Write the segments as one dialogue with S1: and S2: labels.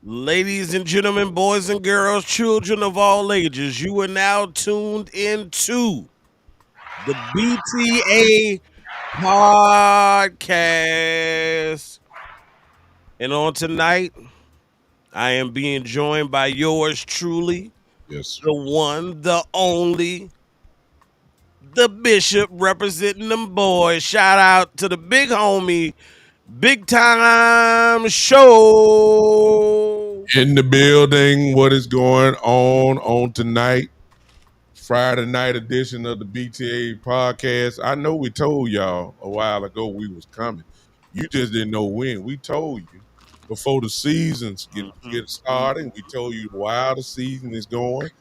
S1: Ladies and gentlemen, boys and girls, children of all ages, you are now tuned into the BTA Podcast. And on tonight, I am being joined by yours truly,
S2: Yes, sir.
S1: the one, the only, the Bishop representing them boys. Shout out to the big homie, Big Time Show.
S2: In the building, what is going on tonight? Friday night edition of the BTA podcast. I know we told y'all a while ago we was coming. You just didn't know when. We told you before the seasons get started. We told you while the season is going.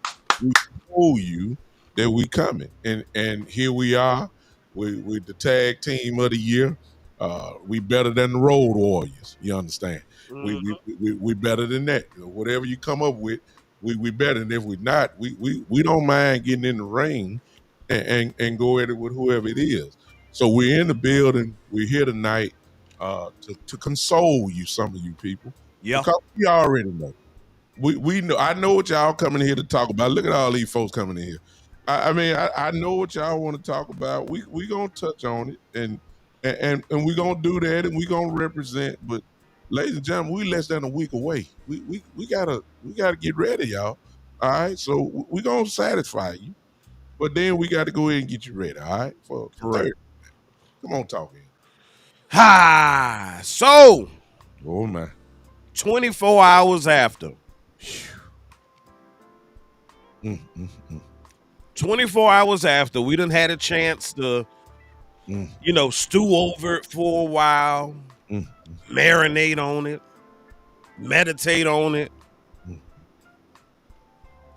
S2: We told you that we coming, and here we are. We the tag team of the year. We better than the Road Warriors. You understand? We better than that. Whatever you come up with, we better. And if we're not, we don't mind getting in the ring and go at it with whoever it is. So we're in the building. We're here tonight to console you, some of you people.
S1: Yeah.
S2: Because we already know. We know. I know what y'all coming here to talk about. Look at all these folks coming in here. I know what y'all want to talk about. We gonna touch on it and we gonna do that and we gonna represent. But ladies and gentlemen, we less than a week away. We gotta get ready, y'all. All right, so we gonna satisfy you, but then we got to go ahead and get you ready. All right, for third. Come on, talk in.
S1: Ha! So,
S2: Oh man,
S1: 24 hours after. 24 hours after, we done had a chance to, stew over it for a while, marinate on it, meditate on it.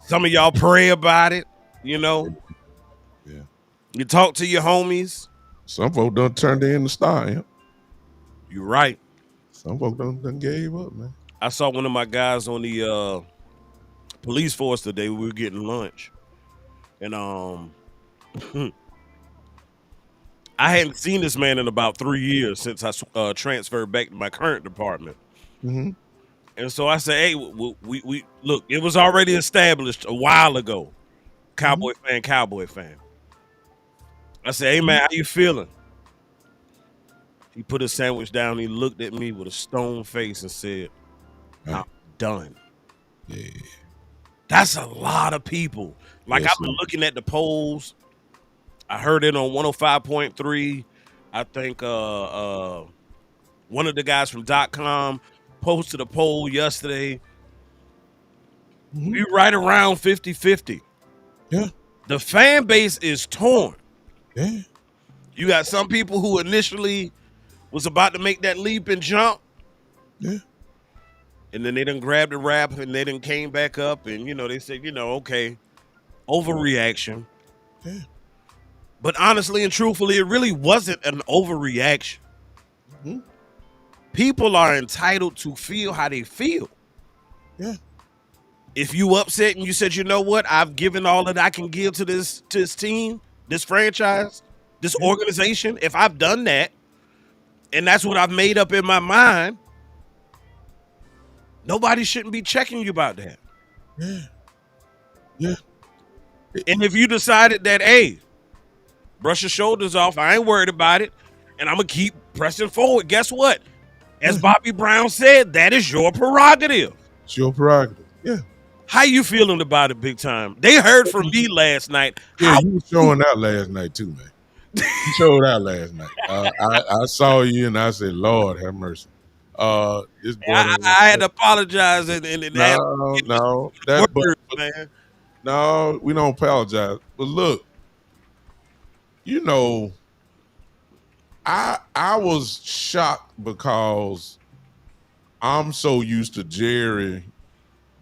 S1: Some of y'all pray about it,
S2: Yeah.
S1: You talk to your homies.
S2: Some folks done turned in the star. Yeah.
S1: You're right.
S2: Some folks done gave up, man.
S1: I saw one of my guys on the police force today. We were getting lunch. And I hadn't seen this man in about 3 years since I transferred back to my current department.
S2: Mm-hmm.
S1: And so I said, hey, we look, it was already established a while ago. Cowboy fan. I said, hey, man, how you feeling? He put his sandwich down. He looked at me with a stone face and said, I'm done.
S2: Yeah.
S1: That's a lot of people. Like,
S2: Yes,
S1: I've been looking at the polls. I heard it on 105.3. I think one of the guys from .com posted a poll yesterday.
S2: Mhm.
S1: We right around 50-50.
S2: Yeah,
S1: The fan base is torn.
S2: yeah,
S1: You got some people who initially was about to make that leap and jump,
S2: yeah,
S1: and then they done grabbed the rap and they done came back up and they said, okay, overreaction.
S2: yeah.
S1: But honestly and truthfully, it really wasn't an overreaction.
S2: Mhm.
S1: People are entitled to feel how they feel.
S2: Yeah,
S1: If you upset and you said, you know what, I've given all that I can give to this team, this franchise, this
S2: yeah,
S1: organization, if I've done that, and that's what I've made up in my mind, nobody shouldn't be checking you about that.
S2: yeah, yeah.
S1: And if you decided that, hey, brush your shoulders off, I ain't worried about it, and I'm gonna keep pressing forward, guess what? As
S2: Yeah.
S1: Bobby Brown said, that is your prerogative.
S2: It's your prerogative. Yeah.
S1: How you feeling about it, big time? They heard from me last night.
S2: Yeah,
S1: How
S2: you were showing out last night too, man. You showed out last night. I saw you and I said, Lord have mercy. This boy
S1: I,
S2: done
S1: I had to apologize and have
S2: no. That
S1: words,
S2: but
S1: man.
S2: no, we don't apologize. But look, you know, I was shocked because I'm so used to Jerry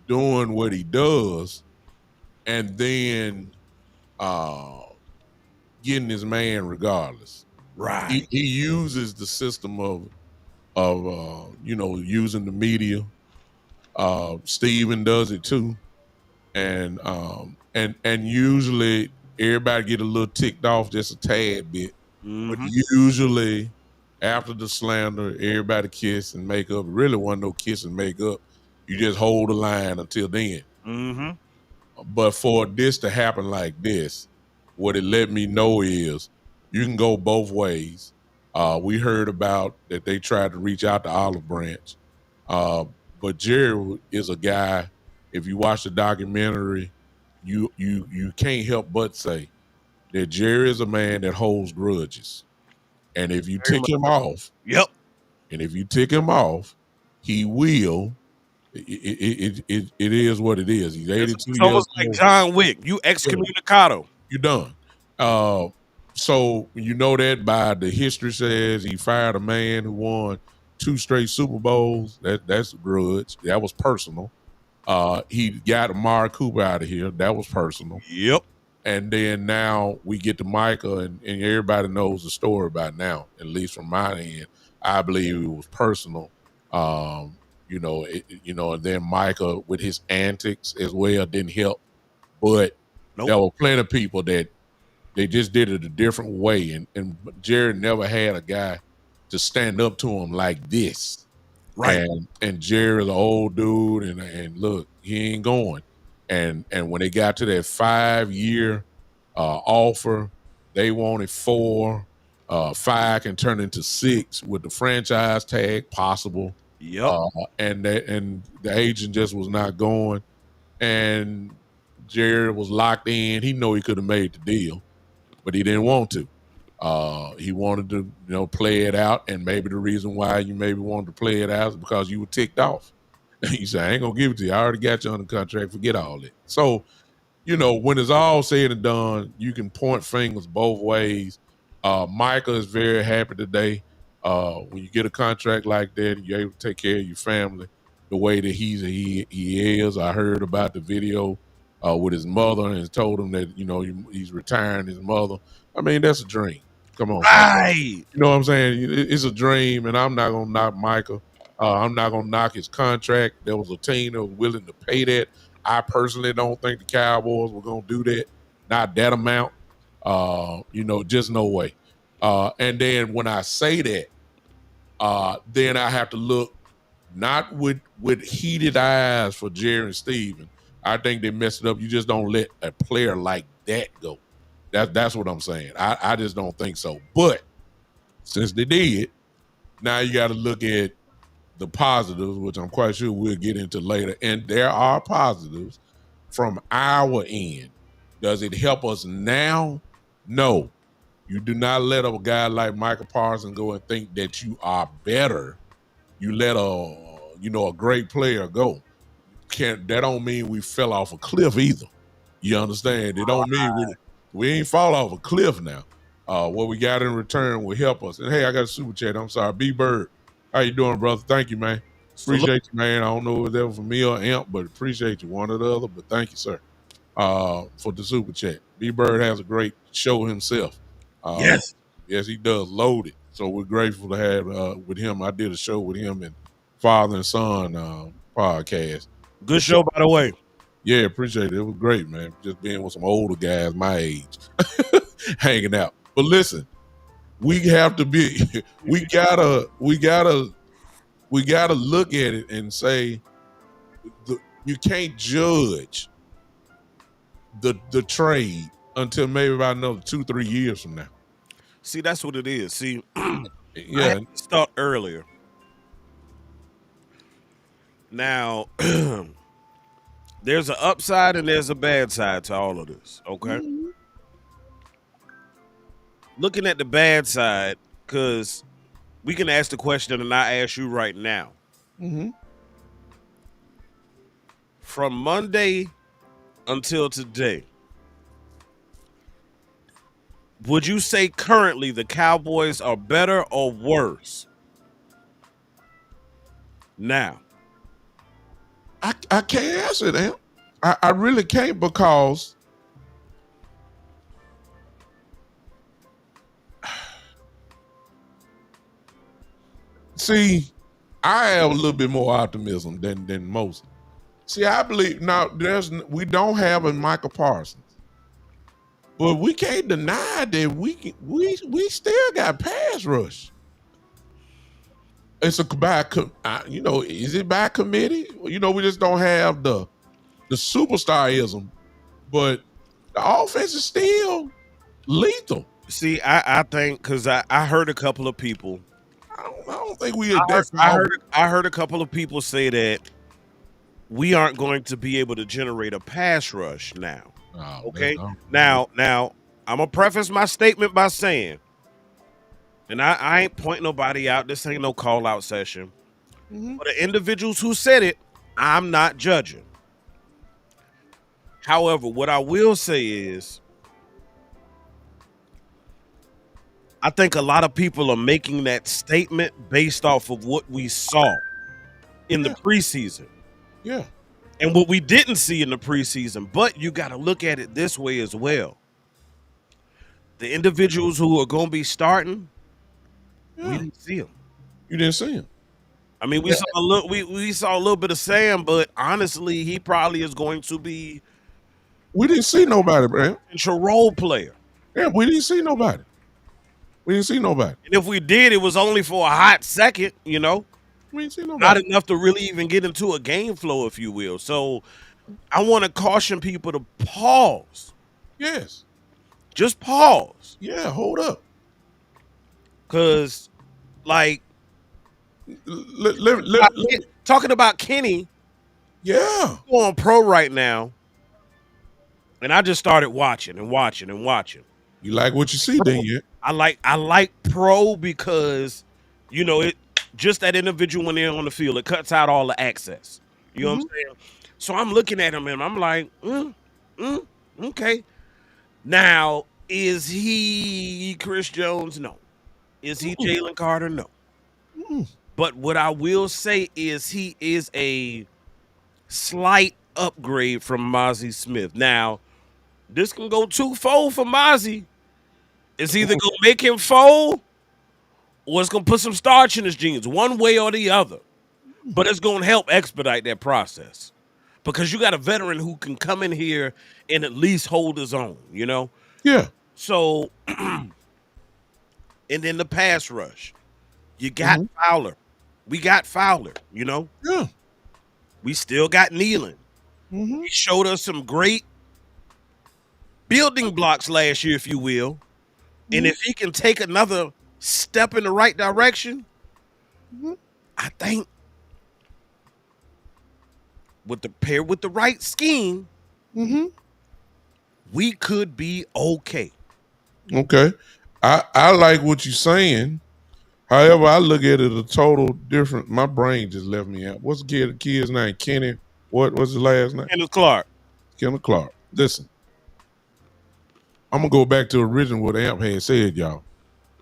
S2: doing what he does and then getting his man regardless.
S1: Right.
S2: He uses the system of using the media. Steven does it too, and usually everybody get a little ticked off just a tad bit, but
S1: Mm-hmm.
S2: usually after the slander, everybody kiss and make up. It really wasn't no kiss and make up. You just hold the line until then.
S1: Mm-hmm.
S2: But for this to happen like this, what it let me know is you can go both ways. We heard about that they tried to reach out to Olive Branch, uh, but Jerry is a guy. If you watch the documentary, you can't help but say that Jerry is a man that holds grudges, and if you
S1: Very
S2: tick
S1: much.
S2: him off,
S1: Yep.
S2: he will. It is what it is. He's
S1: It's,
S2: 82
S1: it's
S2: years
S1: almost like
S2: old.
S1: John Wick. You
S2: Yeah.
S1: excommunicado.
S2: You're done. So you know that by the history says he fired a man who won 2 straight Super Bowls. That's a grudge. That was personal. He got Amari Cooper out of here. That was personal.
S1: Yep.
S2: And then now we get to Micah, and everybody knows the story by now. At least from my end, I believe it was personal. And then Micah with his antics as well didn't help. But
S1: Nope.
S2: there were plenty of people that they just did it a different way, and Jared never had a guy to stand up to him like this.
S1: Right.
S2: And Jared's an old dude, and look, he ain't going. And when they got to that 5-year offer, they wanted 4. 5 can turn into 6 with the franchise tag possible.
S1: Yep.
S2: And the agent just was not going, and Jared was locked in. He know he could have made the deal, but he didn't want to. He wanted to, play it out, and maybe the reason why you maybe wanted to play it out is because you were ticked off. He said, "I ain't gonna give it to you. I already got you under contract. Forget all that." So, when it's all said and done, you can point fingers both ways. Micah is very happy today. When you get a contract like that, and you're able to take care of your family the way that he is. I heard about the video with his mother and told him that he's retiring his mother. I mean, that's a dream. Come on, man.
S1: Right.
S2: You know what I'm saying? It's a dream, and I'm not gonna knock Micah. I'm not gonna knock his contract. There was a team that was willing to pay that. I personally don't think the Cowboys were gonna do that. Not that amount. Just no way. And then when I say that, then I have to look not with heated eyes for Jerry and Steven. I think they messed it up. You just don't let a player like that go. That's what I'm saying. I just don't think so. But since they did, now you got to look at the positives, which I'm quite sure we'll get into later. And there are positives from our end. Does it help us now? No. You do not let a guy like Michael Parsons go and think that you are better. You let a a great player go. That don't mean we fell off a cliff either. You understand? It don't mean we ain't fall off a cliff now. What we got in return will help us. And hey, I got a super chat. I'm sorry, B Bird. How you doing, brother? Thank you, man. Appreciate you, man. I don't know if it was ever for me or Amp, but appreciate you, one or the other. But thank you, sir, for the super chat. B Bird has a great show himself.
S1: Yes.
S2: Yes, he does. Loaded. So we're grateful to have with him. I did a show with him and Father and Son podcast.
S1: Good show, by the way.
S2: Yeah, appreciate it. It was great, man. Just being with some older guys my age, hanging out. But listen, we have to be. We gotta look at it and say, you can't judge the trade until maybe about another 2-3 years from now.
S1: See, that's what it is. See,
S2: yeah,
S1: I had to start earlier. Now, there's an upside and there's a bad side to all of this. Okay.
S2: Mm-hmm.
S1: Looking at the bad side, because we can ask the question and I ask you right now.
S2: Mm-hmm.
S1: From Monday until today, would you say currently the Cowboys are better or worse? Now,
S2: I can't answer that. I really can't, because see, I have a little bit more optimism than most. See, I believe now we don't have a Michael Parsons, but we can't deny that we still got pass rush. It's is it by committee? We just don't have the superstarism, but the offense is still lethal.
S1: See, I think, because I heard a couple of people.
S2: I don't think we.
S1: I heard a couple of people say that we aren't going to be able to generate a pass rush now.
S2: Oh,
S1: okay.
S2: No.
S1: Now, I'm gonna preface my statement by saying, and I ain't pointing nobody out. This ain't no call out session.
S2: Mm-hmm.
S1: For the individuals who said it, I'm not judging. However, what I will say is, I think a lot of people are making that statement based off of what we saw in the preseason.
S2: Yeah.
S1: And what we didn't see in the preseason. But you got to look at it this way as well. The individuals who are going to be starting, we didn't see them.
S2: You didn't see him.
S1: I mean, we saw a little bit of Sam, but honestly, he probably is going to be.
S2: We didn't see nobody, man.
S1: A role player.
S2: Yeah, we didn't see nobody.
S1: And if we did, it was only for a hot second,
S2: We didn't see nobody.
S1: Not enough to really even get into a game flow, if you will. So I want to caution people to pause.
S2: Yes.
S1: Just pause.
S2: Yeah, hold up.
S1: Because, like, talking about Kenny.
S2: Yeah.
S1: On pro right now. And I just started watching.
S2: You like what you see, then yeah?
S1: I like pro because, it just that individual when they're on the field, it cuts out all the access. You know what I'm saying? So I'm looking at him and I'm like, okay. Now, is he Chris Jones? No. Is he Jalen Carter? No. But what I will say is he is a slight upgrade from Mozzie Smith. Now, this can go twofold for Mozzie. It's either going to make him fold or it's going to put some starch in his jeans, one way or the other. But it's going to help expedite that process because you got a veteran who can come in here and at least hold his own,
S2: Yeah.
S1: So, and then the pass rush. You got Fowler. We got Fowler,
S2: Yeah.
S1: We still got Nealon. He showed us some great building blocks last year, if you will. And if he can take another step in the right direction, I think with the right scheme, we could be okay.
S2: Okay. I like what you're saying. However, I look at it a total different. My brain just left me out. What's the kid's name? Kenny. What's his last name?
S1: Kenneth Clark.
S2: Kenny Clark. Listen, I'm gonna go back to original what Amp had said, y'all.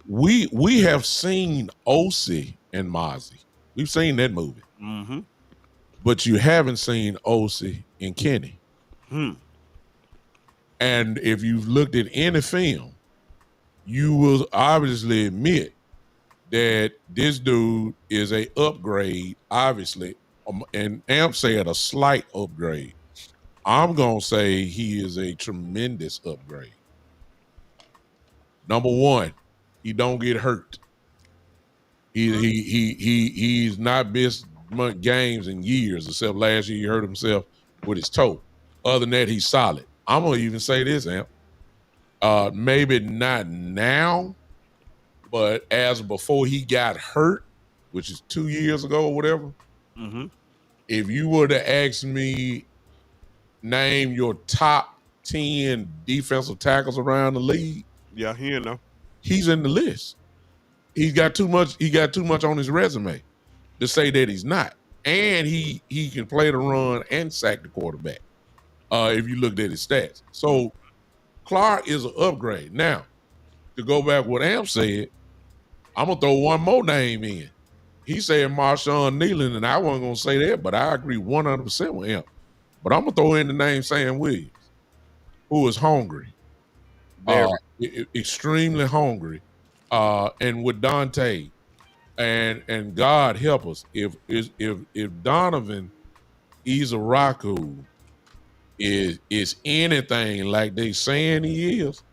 S2: We have seen OC and Mozzie. We've seen that movie.
S1: Mm-hmm.
S2: But you haven't seen OC and Kenny. And if you've looked at any film, you will obviously admit that this dude is a upgrade, obviously, and Amp said a slight upgrade. I'm gonna say he is a tremendous upgrade. Number one, he don't get hurt. He's not missed games in years, except last year he hurt himself with his toe. Other than that, he's solid. I'm gonna even say this, Amp. Maybe not now, but as before he got hurt, which is 2 years ago or whatever.
S1: Mm-hmm.
S2: If you were to ask me, name your top 10 defensive tackles around the league,
S1: Yeah, you know.
S2: he's in the list. He got too much on his resume to say that he's not. And he can play the run and sack the quarterback. If you looked at his stats. So Clark is an upgrade. Now, to go back what Amp said, I'm gonna throw one more name in. He said Marshawn Nealon, and I wasn't gonna say that, but I agree 100% with Amp. But I'm gonna throw in the name Sam Williams, who is hungry, extremely hungry, and with Dante, and God help us if Donovan Izaraku is anything like they saying he is,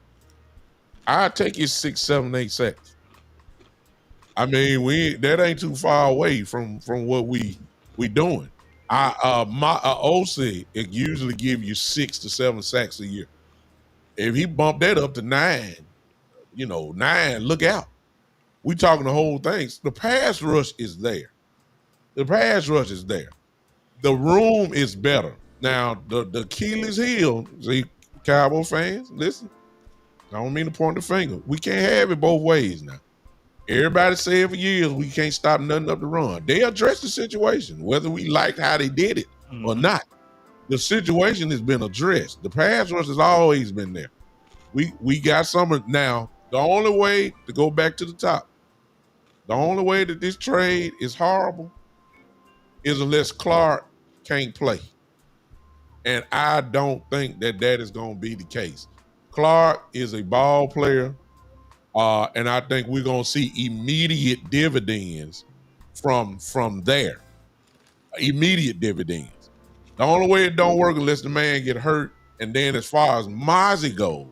S2: I take his 6, 7, 8 sacks. I mean, that ain't too far away from what we doing. My OC, it usually give you 6 to 7 sacks a year. If he bumped that up to 9, 9, look out. We talking the whole thing. The pass rush is there. The room is better. Now, the Achilles heel, see, Cowboy fans, listen, I don't mean to point the finger. We can't have it both ways now. Everybody said for years we can't stop nothing up the run. They addressed the situation, whether we liked how they did it or not. The situation has been addressed. The pass rush has always been there. We got some now. The only way to go back to the top, the only way that this trade is horrible is unless Clark can't play. And I don't think that is going to be the case. Clark is a ball player, and I think we're going to see immediate dividends from there. Immediate dividends. The only way it don't work unless the man get hurt. And then as far as Mozzie goes,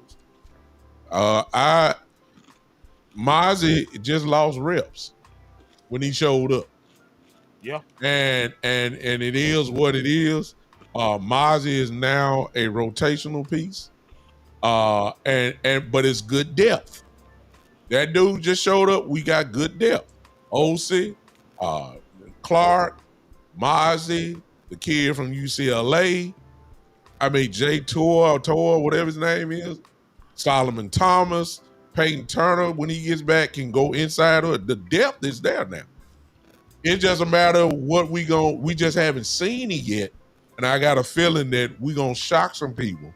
S2: Mozzie just lost reps when he showed up.
S1: Yeah.
S2: And it is what it is. Mozzie is now a rotational piece. But it's good depth. That dude just showed up. We got good depth. OC, Clark, Mozzie, the kid from UCLA. Jay Tor, whatever his name is. Solomon Thomas, Peyton Turner, when he gets back, can go inside. The depth is there now. It's just a matter of what we just haven't seen it yet. And I got a feeling that we're going to shock some people,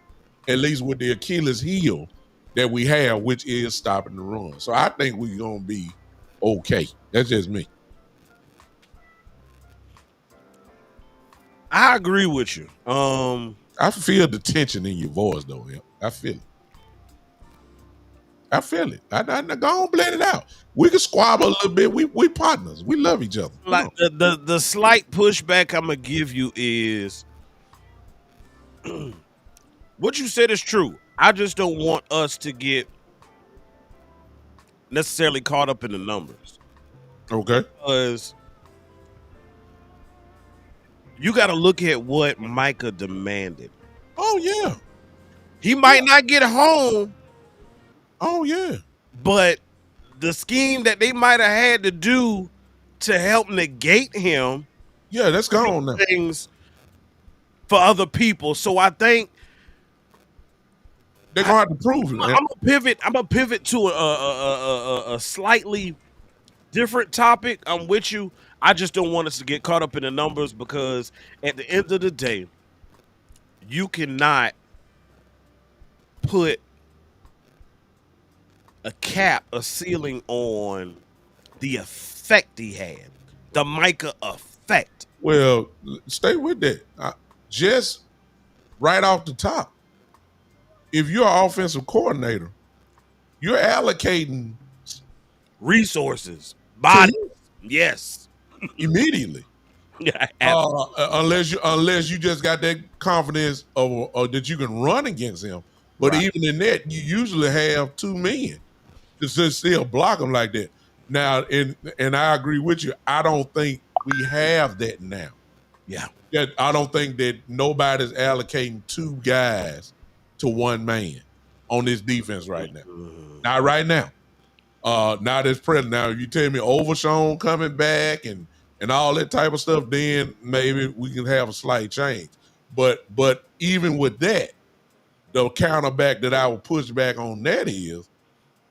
S2: at least with the Achilles heel that we have, which is stopping the run. So I think we're going to be okay. That's just me.
S1: I agree with you.
S2: I feel the tension in your voice, though. Yeah. I feel it. I go on, blend it out. We can squabble a little bit. We partners. We love each other.
S1: Like the slight pushback I'm gonna give you is what you said is true. I just don't want us to get necessarily caught up in the numbers.
S2: Okay.
S1: Because you got to look at what Micah demanded.
S2: Oh yeah.
S1: He might not get home.
S2: Oh yeah.
S1: But the scheme that they might have had to do to help negate him,
S2: yeah, that's gone now.
S1: Things for other people. So I think
S2: they're gonna have to prove it.
S1: I'm gonna pivot to a slightly different topic. I'm with you. I just don't want us to get caught up in the numbers because at the end of the day, you cannot put a ceiling on the effect he had, the Micah effect.
S2: Well, stay with that. Just right off the top, if you're an offensive coordinator, you're allocating
S1: Resources,
S2: to
S1: bodies,
S2: him
S1: yes.
S2: immediately.
S1: Yeah, absolutely.
S2: Unless you just got that confidence of that you can run against him. But
S1: Right.
S2: even in that, you usually have two men to just still block him like that. Now, and I agree with you. I don't think we have that now.
S1: Yeah.
S2: I don't think that nobody's allocating two guys to one man on this defense right now. Not right now. Not this present. Now, if you tell me Overshown coming back and all that type of stuff, then maybe we can have a slight change. But even with that, the counterback that I would push back on that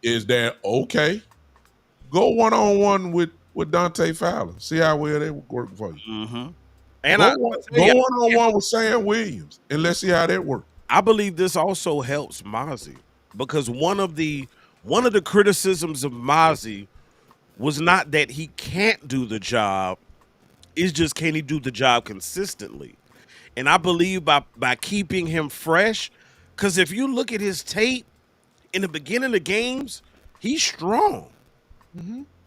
S2: is that okay, go one-on-one with Dante Fowler. See how well they work for you.
S1: Mm-hmm. And
S2: Go
S1: I
S2: one-on-one with Sam Williams and let's see how that works.
S1: I believe this also helps Mozzie because one of the criticisms of Mozzie was not that he can't do the job, it's just can he do the job consistently. And I believe by keeping him fresh, because if you look at his tape in the beginning of games, he's strong.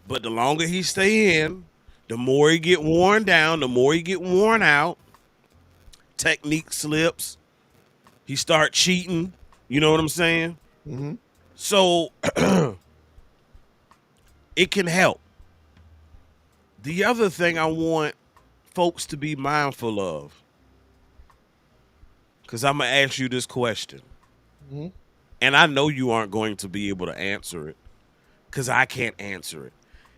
S1: But the longer he stay in, the more he get worn down, the more he get worn out. Technique slips. He start cheating. You know what I'm saying?
S2: Mm-hmm.
S1: So it can help. The other thing I want folks to be mindful of, because I'm going to ask you this question.
S2: Mhm.
S1: And I know you aren't going to be able to answer it because I can't answer it.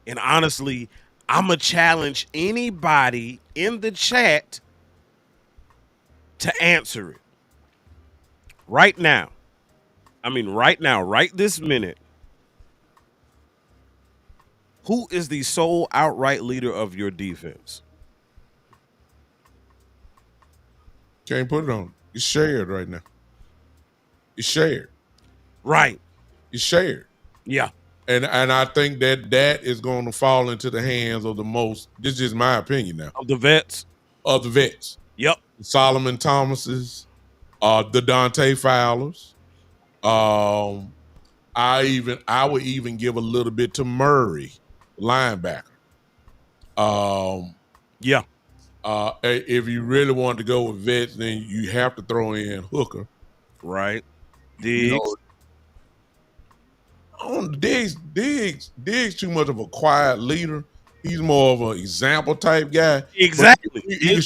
S1: And honestly, I'm going to challenge anybody in the chat to answer it. Right now. I mean, right now, right this minute. Who is the sole outright leader of your defense?
S2: Can't put it on. It's shared right now. It's shared.
S1: Right.
S2: It's shared.
S1: Yeah.
S2: And I think that is going to fall into the hands of the most. This is just my opinion now.
S1: Of the vets.
S2: Of the vets.
S1: Yep.
S2: Solomon Thomas's, the Dante Fowlers. I would even give a little bit to Murray, linebacker.
S1: Yeah.
S2: If you really want to go with vets, then you have to throw in Hooker.
S1: Right.
S2: You know, Diggs too much of a quiet leader. He's more of an example type guy.
S1: Exactly.
S2: He can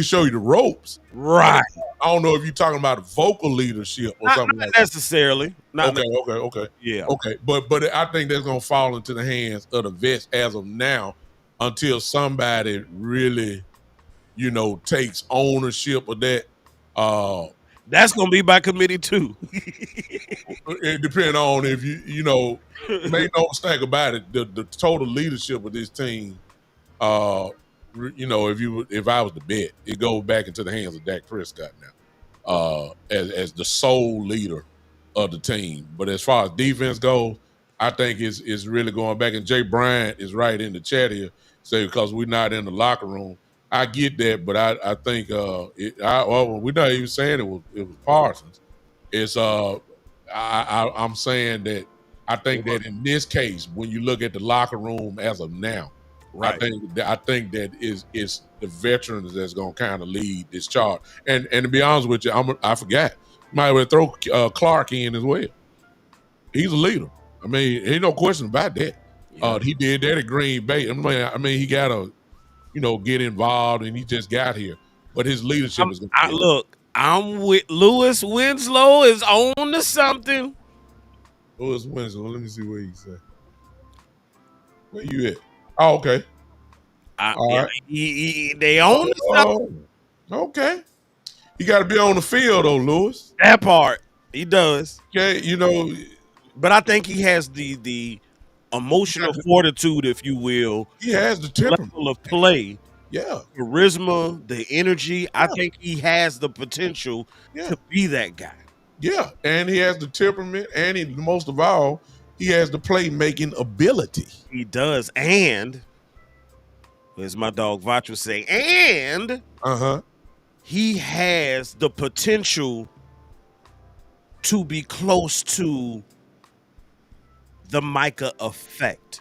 S2: show you the ropes.
S1: Right.
S2: I don't know if you're talking about vocal leadership or something
S1: not
S2: like that.
S1: necessarily. Not
S2: Okay.
S1: Yeah.
S2: Okay. But I think that's gonna fall into the hands of the vets as of now until somebody really, takes ownership of that.
S1: That's gonna be by committee too.
S2: It depends on if make no mistake about it, the total leadership of this team, if I was to bet, it goes back into the hands of Dak Prescott now, as the sole leader of the team. But as far as defense goes, I think it's really going back. And Jay Bryant is right in the chat here, say because we're not in the locker room. I get that, but I think we're not even saying it was Parsons. It's I'm saying that I think that in this case, when you look at the locker room as of now,
S1: Right.
S2: I think that it's the veterans that's going to kind of lead this charge. And to be honest with you, I forgot. Might want to throw Clark in as well. He's a leader. I mean, ain't no question about that.
S1: Yeah.
S2: He did that at Green Bay. I mean, he got to, get involved, and he just got here. But his leadership is going to
S1: look. I'm with Lewis Winslow is on to something.
S2: Lewis Winslow. Let me see where he's at. Where you at? Oh, okay.
S1: All right. They own to something.
S2: Okay. He got to be on the field, though, Lewis.
S1: That part. He does.
S2: Okay,
S1: But I think he has the emotional fortitude, if you will,
S2: He has the temperament.
S1: level of play,
S2: Yeah,
S1: charisma, the energy. I think he has the potential
S2: yeah,
S1: to be that guy.
S2: yeah. And he has the temperament, and most of all, he has the playmaking ability.
S1: He does. And as my dog Vach would say, and he has the potential to be close to the Micah effect.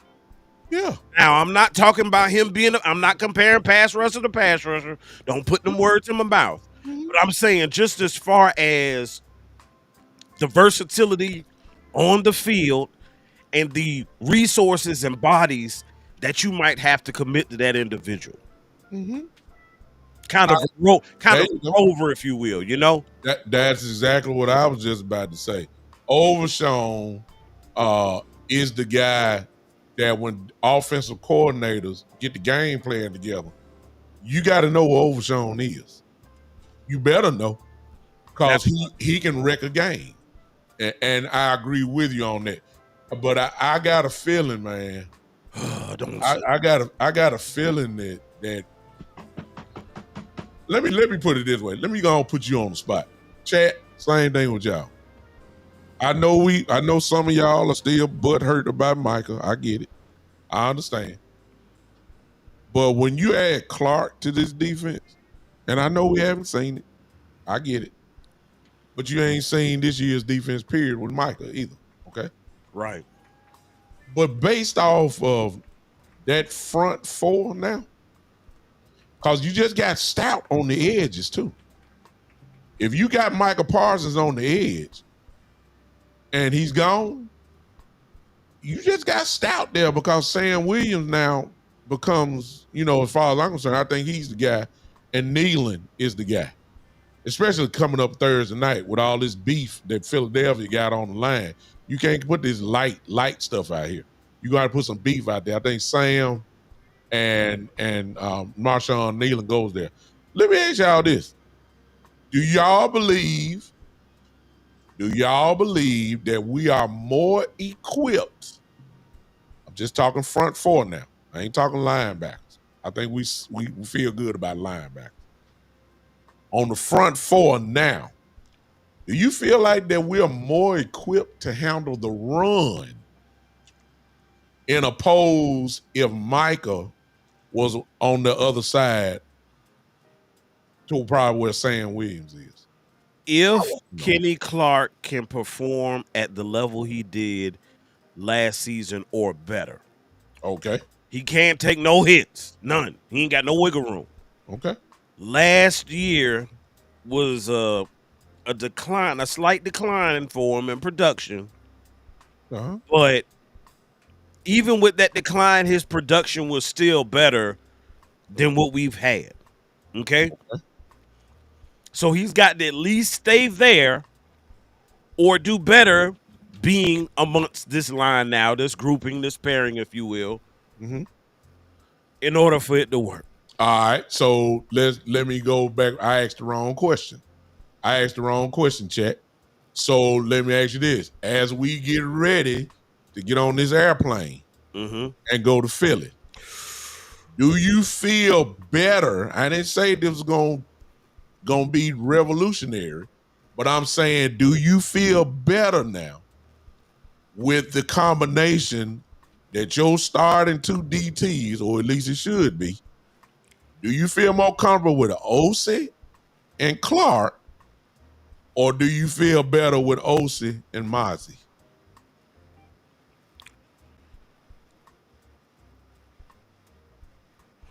S2: Yeah.
S1: Now, I'm not talking about him being, I'm not comparing pass rusher to pass rusher. Don't put them words in my mouth. But I'm saying just as far as the versatility on the field and the resources and bodies that you might have to commit to that individual. Kind of rover, if you will, you know?
S2: That's exactly what I was just about to say. Overshown is the guy that when offensive coordinators get the game plan together, you got to know what Overshown is. You better know, because he can wreck a game. And I agree with you on that. But I got a feeling, man. I got a feeling that let me put it this way. Let me go and put you on the spot. Chat, same thing with y'all. I know some of y'all are still butthurt about Micah. I get it. I understand. But when you add Clark to this defense, and I know we haven't seen it, I get it. But you ain't seen this year's defense period with Micah either. Okay?
S1: Right.
S2: But based off of that front four now, because you just got stout on the edges too. If you got Micah Parsons on the edge and he's gone, you just got stout there, because Sam Williams now becomes, as far as I'm concerned, I think he's the guy, and Nealon is the guy. Especially coming up Thursday night with all this beef that Philadelphia got on the line. You can't put this light stuff out here. You got to put some beef out there. I think Sam and Marshawn Nealon goes there. Let me ask y'all this. Do y'all believe that we are more equipped? I'm just talking front four now. I ain't talking linebackers. I think we feel good about linebackers. On the front four now, do you feel like that we're more equipped to handle the run in oppose if Micah was on the other side to probably where Sam Williams is?
S1: If Kenny Clark can perform at the level he did last season or better.
S2: Okay.
S1: He can't take no hits. None. He ain't got no wiggle room.
S2: Okay.
S1: Last year was a decline, a slight decline for him in production. But even with that decline, his production was still better than what we've had. Okay? So he's got to at least stay there or do better being amongst this line now, this grouping, this pairing, if you will, in order for it to work.
S2: All right, so let me go back. I asked the wrong question. Chat. So let me ask you this. As we get ready to get on this airplane and go to Philly, do you feel better? I didn't say this was gonna be revolutionary, but I'm saying, do you feel better now with the combination that your starting two DTs, or at least it should be? Do you feel more comfortable with OC and Clark, or do you feel better with OC and Mozzie?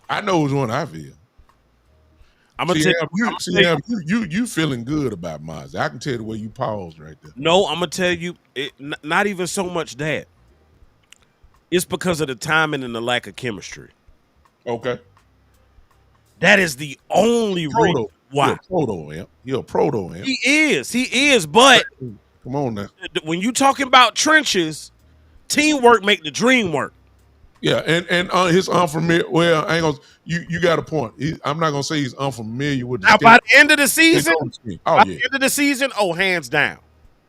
S2: I know which one I feel. I'm gonna tell you feeling good about Mozzie. I can tell the way you paused right there.
S1: No, I'm gonna tell you, not even so much that. It's because of the timing and the lack of chemistry.
S2: Okay.
S1: That is the only reason why.
S2: You're a proto amp.
S1: He is, but
S2: come on now.
S1: When you talking about trenches, teamwork make the dream work.
S2: Yeah, and his unfamiliar. Well, I ain't gonna. You got a point. I'm not gonna say he's unfamiliar with the.
S1: Now, by the end of the season, hands down.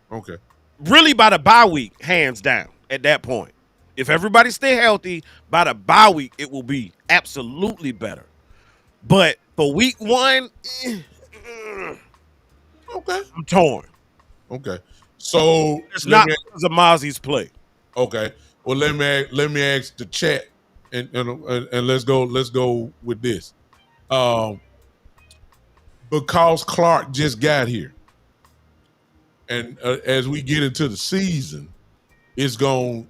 S2: Okay.
S1: Really, by the bye week, hands down. At that point, If everybody stay healthy, by the bye week, it will be absolutely better. But for week one,
S2: Okay.
S1: I'm torn.
S2: Okay. So
S1: It's
S2: let
S1: not
S2: me.
S1: because of Mozzie's play.
S2: Okay. Well, let me ask the chat, and let's go with this. Um, because Clark just got here, and as we get into the season, it's gonna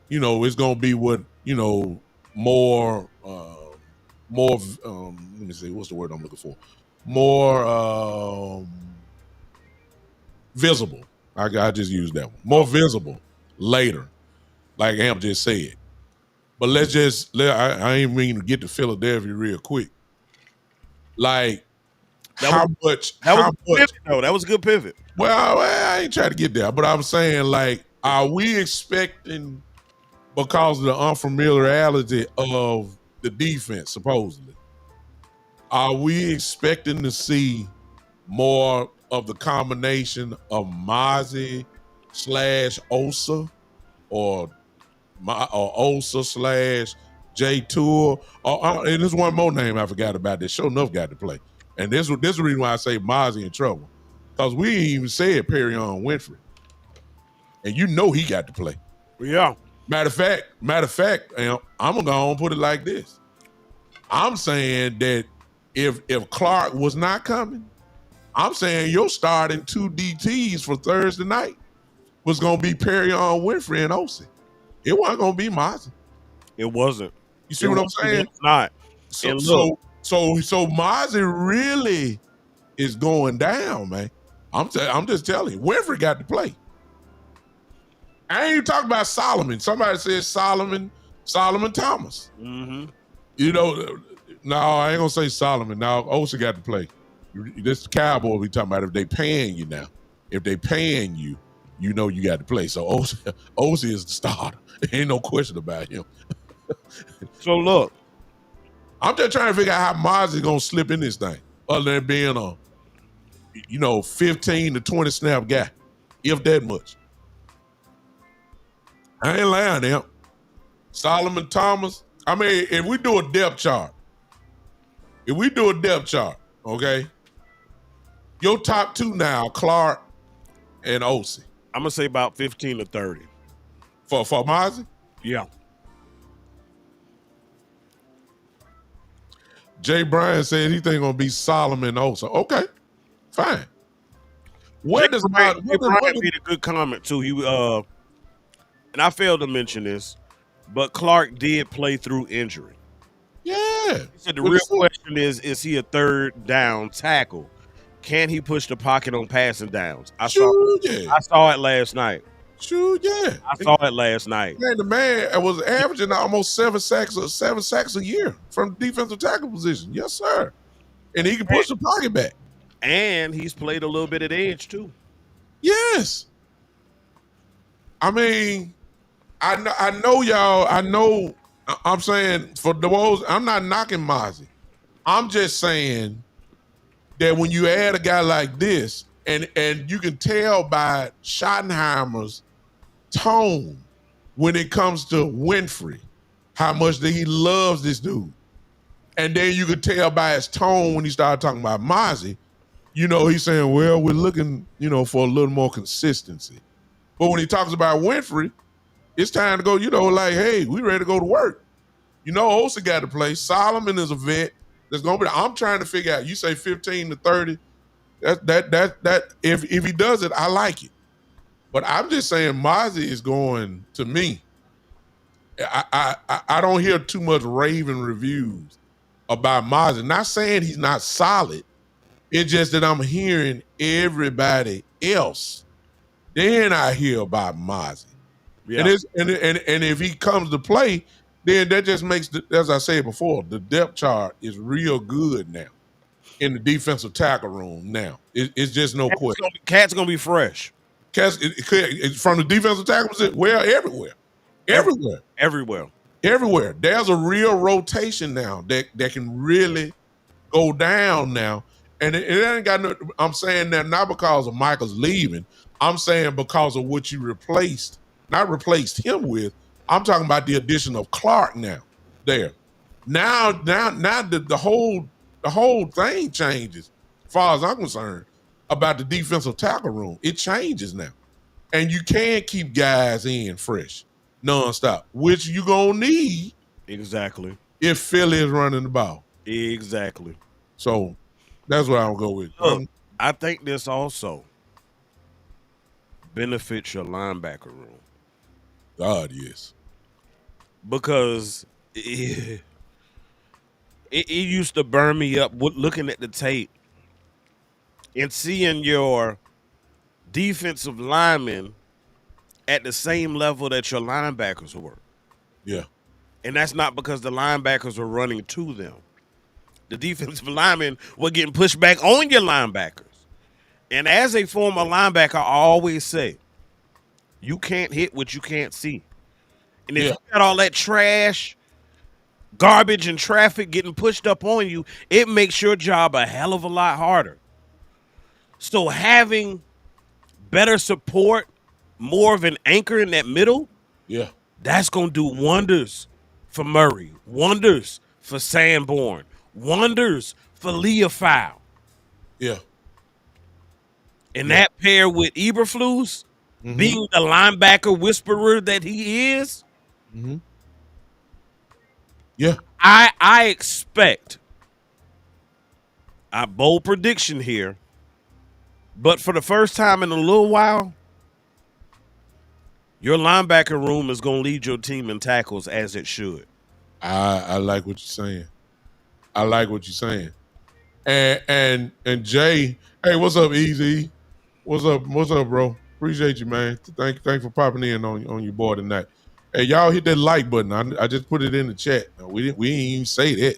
S2: be what more more. Let me see, what's the word I'm looking for? More visible. I just used that one. More visible later, like Amp just said. But I ain't mean to get to Philadelphia real quick. Like
S1: That was
S2: how
S1: a
S2: much
S1: pivot, though. That was a good pivot.
S2: well, I ain't trying to get there, but I'm saying, like, are we expecting, because of the unfamiliarity of the defense, supposedly, are we expecting to see more of the combination of Mozzie / Osa, or Osa / J Tour, and there's one more name I forgot about that sure enough got to play. And this is the reason why I say Mozzie in trouble, because we ain't even said Perrion Winfrey, and he got to play.
S1: Yeah.
S2: Matter of fact, I'm gonna go and put it like this. I'm saying that if Clark was not coming, I'm saying your starting 2 DTs for Thursday night was gonna be Perrion Winfrey and Osi. It wasn't gonna be Mozzie.
S1: It wasn't.
S2: You see what I'm saying?
S1: It's not.
S2: So
S1: And look,
S2: so Mozzie really is going down, man. I'm just telling you, Winfrey got to play. I ain't even talking about Solomon. Somebody said Solomon Thomas.
S1: mm-hmm.
S2: No, I ain't gonna say Solomon. Now Osa got to play. This Cowboy we talking about. If they paying you now, if they paying you, you got to play. So Osa is the starter. Ain't no question about him.
S1: So look,
S2: I'm just trying to figure out how Mozzie gonna slip in this thing, other than being a 15 to 20 snap guy, if that much. I ain't lying there. Solomon Thomas. I mean, if we do a depth chart, okay, your top 2 now, Clark and Osi.
S1: I'm gonna say about 15 to 30.
S2: For Mozzie?
S1: Yeah.
S2: Jay Bryan said he think gonna be Solomon Osa. Okay, fine.
S1: Jay Bryan made a good comment too. He and I failed to mention this, but Clark did play through injury.
S2: Yeah.
S1: He said the real question is he a third down tackle? Can he push the pocket on passing downs? I saw it last night.
S2: Sure, yeah.
S1: I saw it last night.
S2: Man, the man was averaging almost 7 sacks a year from the defensive tackle position. Yes, sir. And he can push the pocket back.
S1: And he's played a little bit at edge too.
S2: Yes. I mean, I know y'all. I'm saying for the woes, I'm not knocking Mozzie. I'm just saying that when you add a guy like this, and you can tell by Schottenheimer's tone when it comes to Winfrey, how much that he loves this dude. And then you could tell by his tone when he started talking about Mozzie, he's saying, well, we're looking, for a little more consistency. But when he talks about Winfrey, it's time to go, like, hey, we ready to go to work. Osa got to play. Solomon is a vet. There's gonna be. I'm trying to figure out. You say 15 to 30. That if he does it, I like it. But I'm just saying, Mozzie is going to me. I don't hear too much raving reviews about Mozzie. Not saying he's not solid. It's just that I'm hearing everybody else. Then I hear about Mozzie. Yeah. And if he comes to play, then that just makes, as I said before, the depth chart is real good now in the defensive tackle room now. It's just no question.
S1: Cat's going to be fresh.
S2: Cat's from the defensive tackle position, well, everywhere. There's a real rotation now that can really go down now. And it ain't got no, I'm saying that not because of Michael's leaving. I'm saying because of what you not replaced him with. I'm talking about the addition of Clark now. There. Now the whole thing changes, as far as I'm concerned, about the defensive tackle room. It changes now. And you can't keep guys in fresh, nonstop, which you gonna need
S1: Exactly.
S2: if Philly is running the ball.
S1: Exactly.
S2: So that's what I'll go with.
S1: Look, I think this also benefits your linebacker room
S2: God, yes.
S1: because it used to burn me up looking at the tape and seeing your defensive linemen at the same level that your linebackers were.
S2: Yeah.
S1: And that's not because the linebackers were running to them. The defensive linemen were getting pushed back on your linebackers. And as a former linebacker, I always say, you can't hit what you can't see. And if you got all that trash, garbage, and traffic getting pushed up on you, it makes your job a hell of a lot harder. So having better support, more of an anchor in that middle, that's going to do wonders for Murray, wonders for Sanborn, wonders for Leofau.
S2: Yeah.
S1: And that pair with Eberflus, being the linebacker whisperer that he is, I expect a bold prediction here, but for the first time in a little while, your linebacker room is going to lead your team in tackles as it should.
S2: I like what you're saying. I like what you're saying. And Jay, hey, what's up, Easy? What's up, bro? Appreciate you, man. Thank for popping in on your board tonight. Hey, y'all hit that like button. I just put it in the chat. We didn't even say that.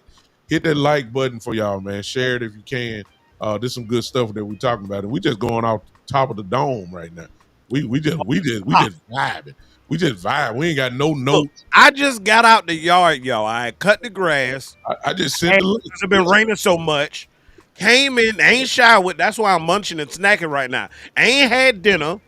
S2: Hit that like button for y'all, man. Share it if you can. There's some good stuff that we're talking about, and we just going off the top of the dome right now. We just vibing. We just vibe. We ain't got no notes.
S1: I just got out the yard, y'all. I cut the grass.
S2: I just said
S1: it's been raining so much. Came in, ain't showered. That's why I'm munching and snacking right now. Ain't had dinner.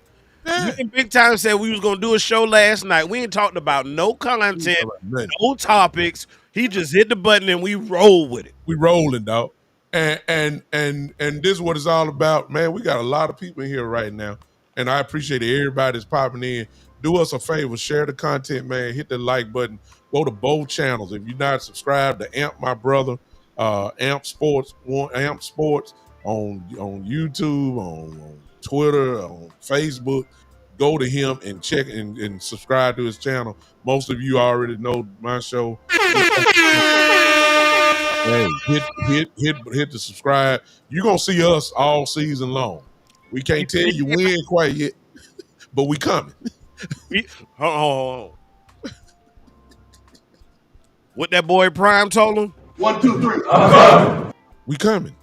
S1: Me and Big Time said we was gonna do a show last night. We ain't talked about no content, no topics. He just hit the button and we roll with it.
S2: We rolling, dog. And this is what it's all about, man. We got a lot of people in here right now, and I appreciate everybody that's popping in. Do us a favor, share the content, man. Hit the like button. Go to both channels. If you're not subscribed to Amp, my brother, Amp Sports on YouTube, on Twitter, on Facebook. Go to him and check and subscribe to his channel. Most of you already know my show. Hey, hit the subscribe. You're gonna see us all season long. We can't tell you when quite yet, but we coming.
S1: Hold on. What that boy Prime told him?
S3: 1, 2, 3.
S2: We coming.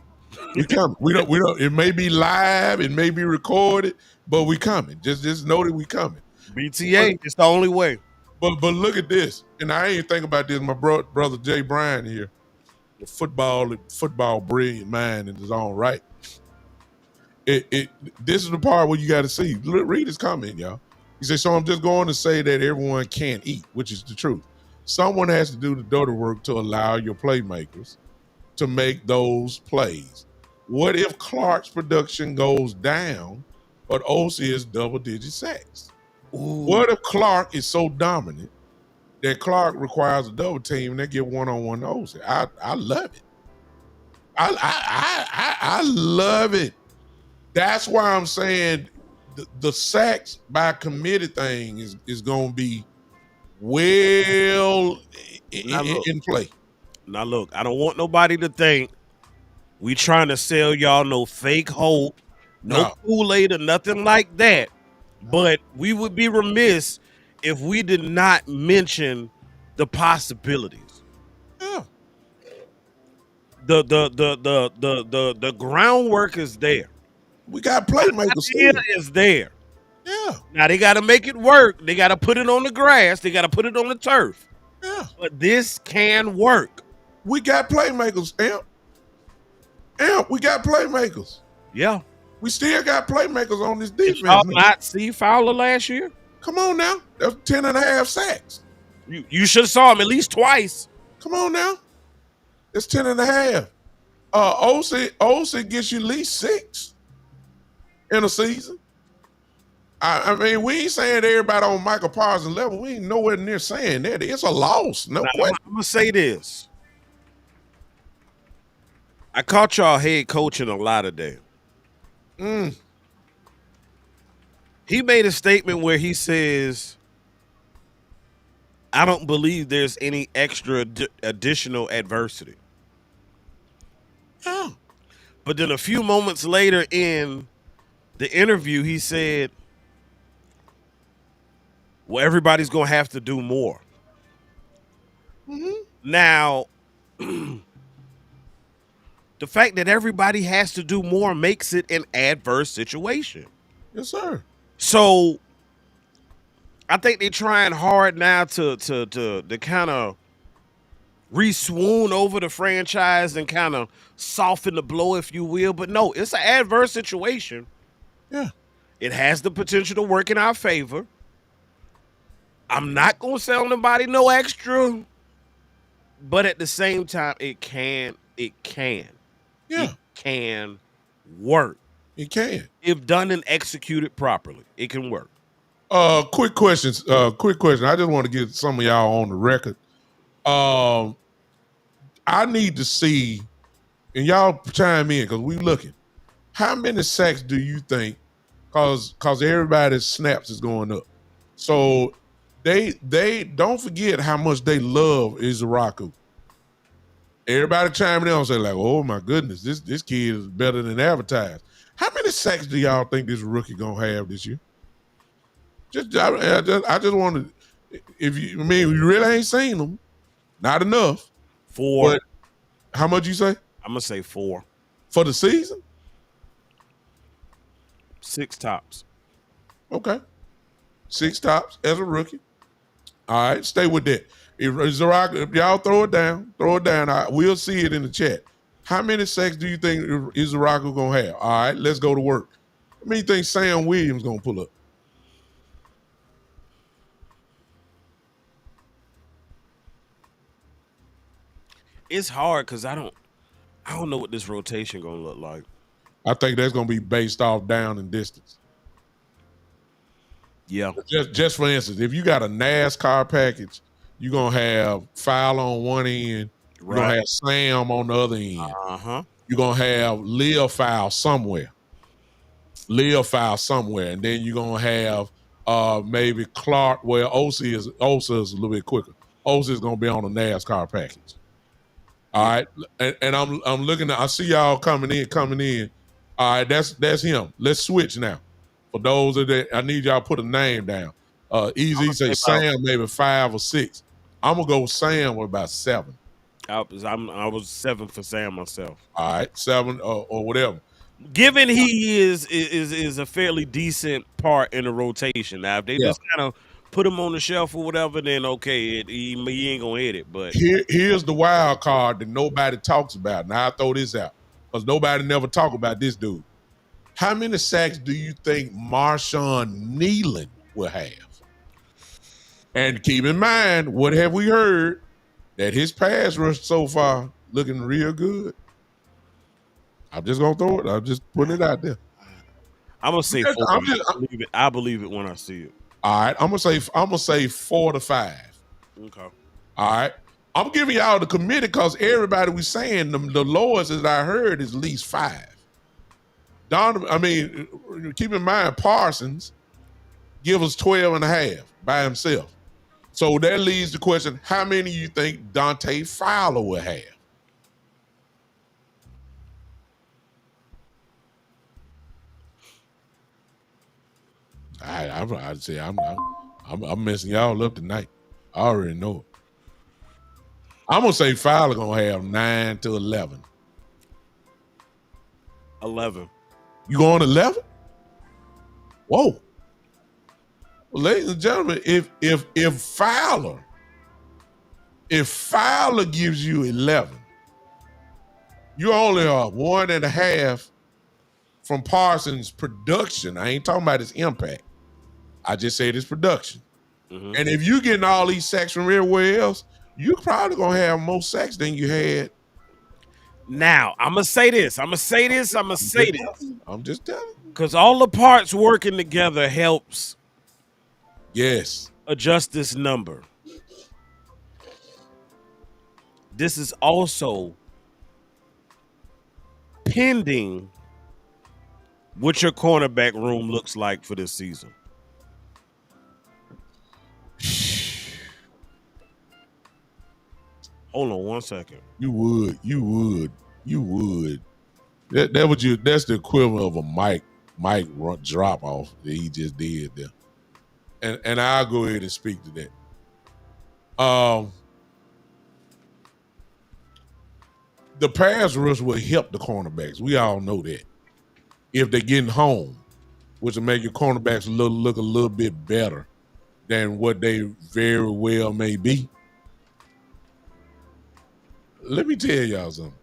S2: We coming. We don't. It may be live. It may be recorded, but we coming. Just know that we coming.
S1: BTA. It's the only way.
S2: But look at this, and I ain't think about this. My brother Jay Bryan here, the football brilliant mind in his own right. This is the part where you got to see. Read his comment, y'all. He said, "So I'm just going to say that everyone can't eat," which is the truth. Someone has to do the dirty work to allow your playmakers to make those plays. What if Clark's production goes down, but OC is double-digit sacks? Ooh. What if Clark is so dominant that Clark requires a double team and they get one-on-one to OC? I love it. I love it. That's why I'm saying the sacks by committed thing is going to be well in play.
S1: Now look, I don't want nobody to think we trying to sell y'all no fake hope, no Kool-Aid or nothing like that. But we would be remiss if we did not mention the possibilities.
S2: Yeah.
S1: The groundwork is there.
S2: We got playmakers.
S1: The is there.
S2: Yeah.
S1: Now they got to make it work. They got to put it on the grass. They got to put it on the turf.
S2: Yeah.
S1: But this can work.
S2: We got playmakers, Amp, we got playmakers.
S1: Yeah.
S2: We still got playmakers on this defense.
S1: Did y'all not see Fowler last year?
S2: Come on now. That's 10.5 sacks.
S1: You should have saw him at least twice.
S2: Come on now. It's 10.5. OC gets you at least 6 in a season. I mean, we ain't saying everybody on Michael Parsons level. We ain't nowhere near saying that. It's a loss, no question.
S1: I'm gonna say this. I caught y'all head coaching a lot today. He made a statement where he says, I don't believe there's any extra additional adversity.
S2: Yeah.
S1: But then a few moments later in the interview, he said, well, everybody's going to have to do more. Now, the fact that everybody has to do more makes it an adverse situation.
S2: Yes, sir.
S1: So I think they're trying hard now to kind of re-swoon over the franchise and kind of soften the blow, if you will. But no, it's an adverse situation.
S2: Yeah.
S1: It has the potential to work in our favor. I'm not going to sell nobody no extra, but at the same time, it can work.
S2: It can.
S1: If done and executed properly, it can work.
S2: Quick question. I just want to get some of y'all on the record. I need to see, and y'all chime in because we looking. How many sacks do you think? Because everybody's snaps is going up. So they don't forget how much they love Izaraku. Everybody chiming in and say like, "Oh my goodness, this kid is better than advertised." How many sacks do y'all think this rookie gonna have this year? I just want to. You really ain't seen them, not enough.
S1: 4.
S2: But how much you say?
S1: I'm gonna say 4
S2: for the season.
S1: 6 tops.
S2: Okay, 6 tops as a rookie. All right, stay with that. If y'all throw it down. We'll see it in the chat. How many sacks do you think Izaraku gonna have? All right, let's go to work. How many think Sam Williams gonna pull up?
S1: It's hard because I don't know what this rotation gonna look like.
S2: I think that's gonna be based off down and distance.
S1: Yeah.
S2: Just for instance, if you got a NASCAR package, you're gonna have Fowler on one end, you're gonna have Sam on the other end. You're gonna have Lil Fowler somewhere. And then you're gonna have maybe Clark. Well, Osa is a little bit quicker. Osa is gonna be on a NASCAR package. All right, and I'm looking at. I see y'all coming in. All right, that's him. Let's switch now. For those that I need y'all to put a name down. Easy say Sam maybe 5 or 6. I'm gonna go with Sam with about 7.
S1: I was 7 for Sam myself.
S2: All right, 7 or whatever.
S1: Given he is a fairly decent part in the rotation. Now, if they just kind of put him on the shelf or whatever, then okay, he ain't gonna hit it. But
S2: here's the wild card that nobody talks about. Now I throw this out because nobody never talk about this dude. How many sacks do you think Marshawn Nealon will have? And keep in mind, what have we heard? That his pass rush so far looking real good. I'm just gonna throw it. I'm just putting it out there.
S1: I'm gonna say 4. I believe it when I see it.
S2: All right, I'm gonna say 4 to 5.
S1: Okay.
S2: All right, I'm giving y'all the committee because everybody was saying the lowest that I heard is at least 5. Keep in mind Parsons give us 12.5 by himself. So that leads the question: how many you think Dante Fowler will have? I'd say I'm messing y'all up tonight. I already know it. I'm gonna say Fowler gonna have 9 to 11.
S1: 11.
S2: You going 11? Whoa. Well, ladies and gentlemen, if Fowler gives you 11, you only are 1.5 from Parsons' production. I ain't talking about his impact. I just said his production.
S1: Mm-hmm.
S2: And if you getting all these sacks from everywhere else, you probably gonna have more sacks than you had.
S1: Now, I'm gonna say this. I'm just
S2: telling you.
S1: Because all the parts working together helps
S2: Yes.
S1: adjust this number. This is also pending what your cornerback room looks like for this season. Hold on 1 second.
S2: You would. That's the equivalent of a mic drop off that he just did there. And I'll go ahead and speak to that. The pass rush will help the cornerbacks. We all know that. If they're getting home, which will make your cornerbacks look a little bit better than what they very well may be. Let me tell y'all something.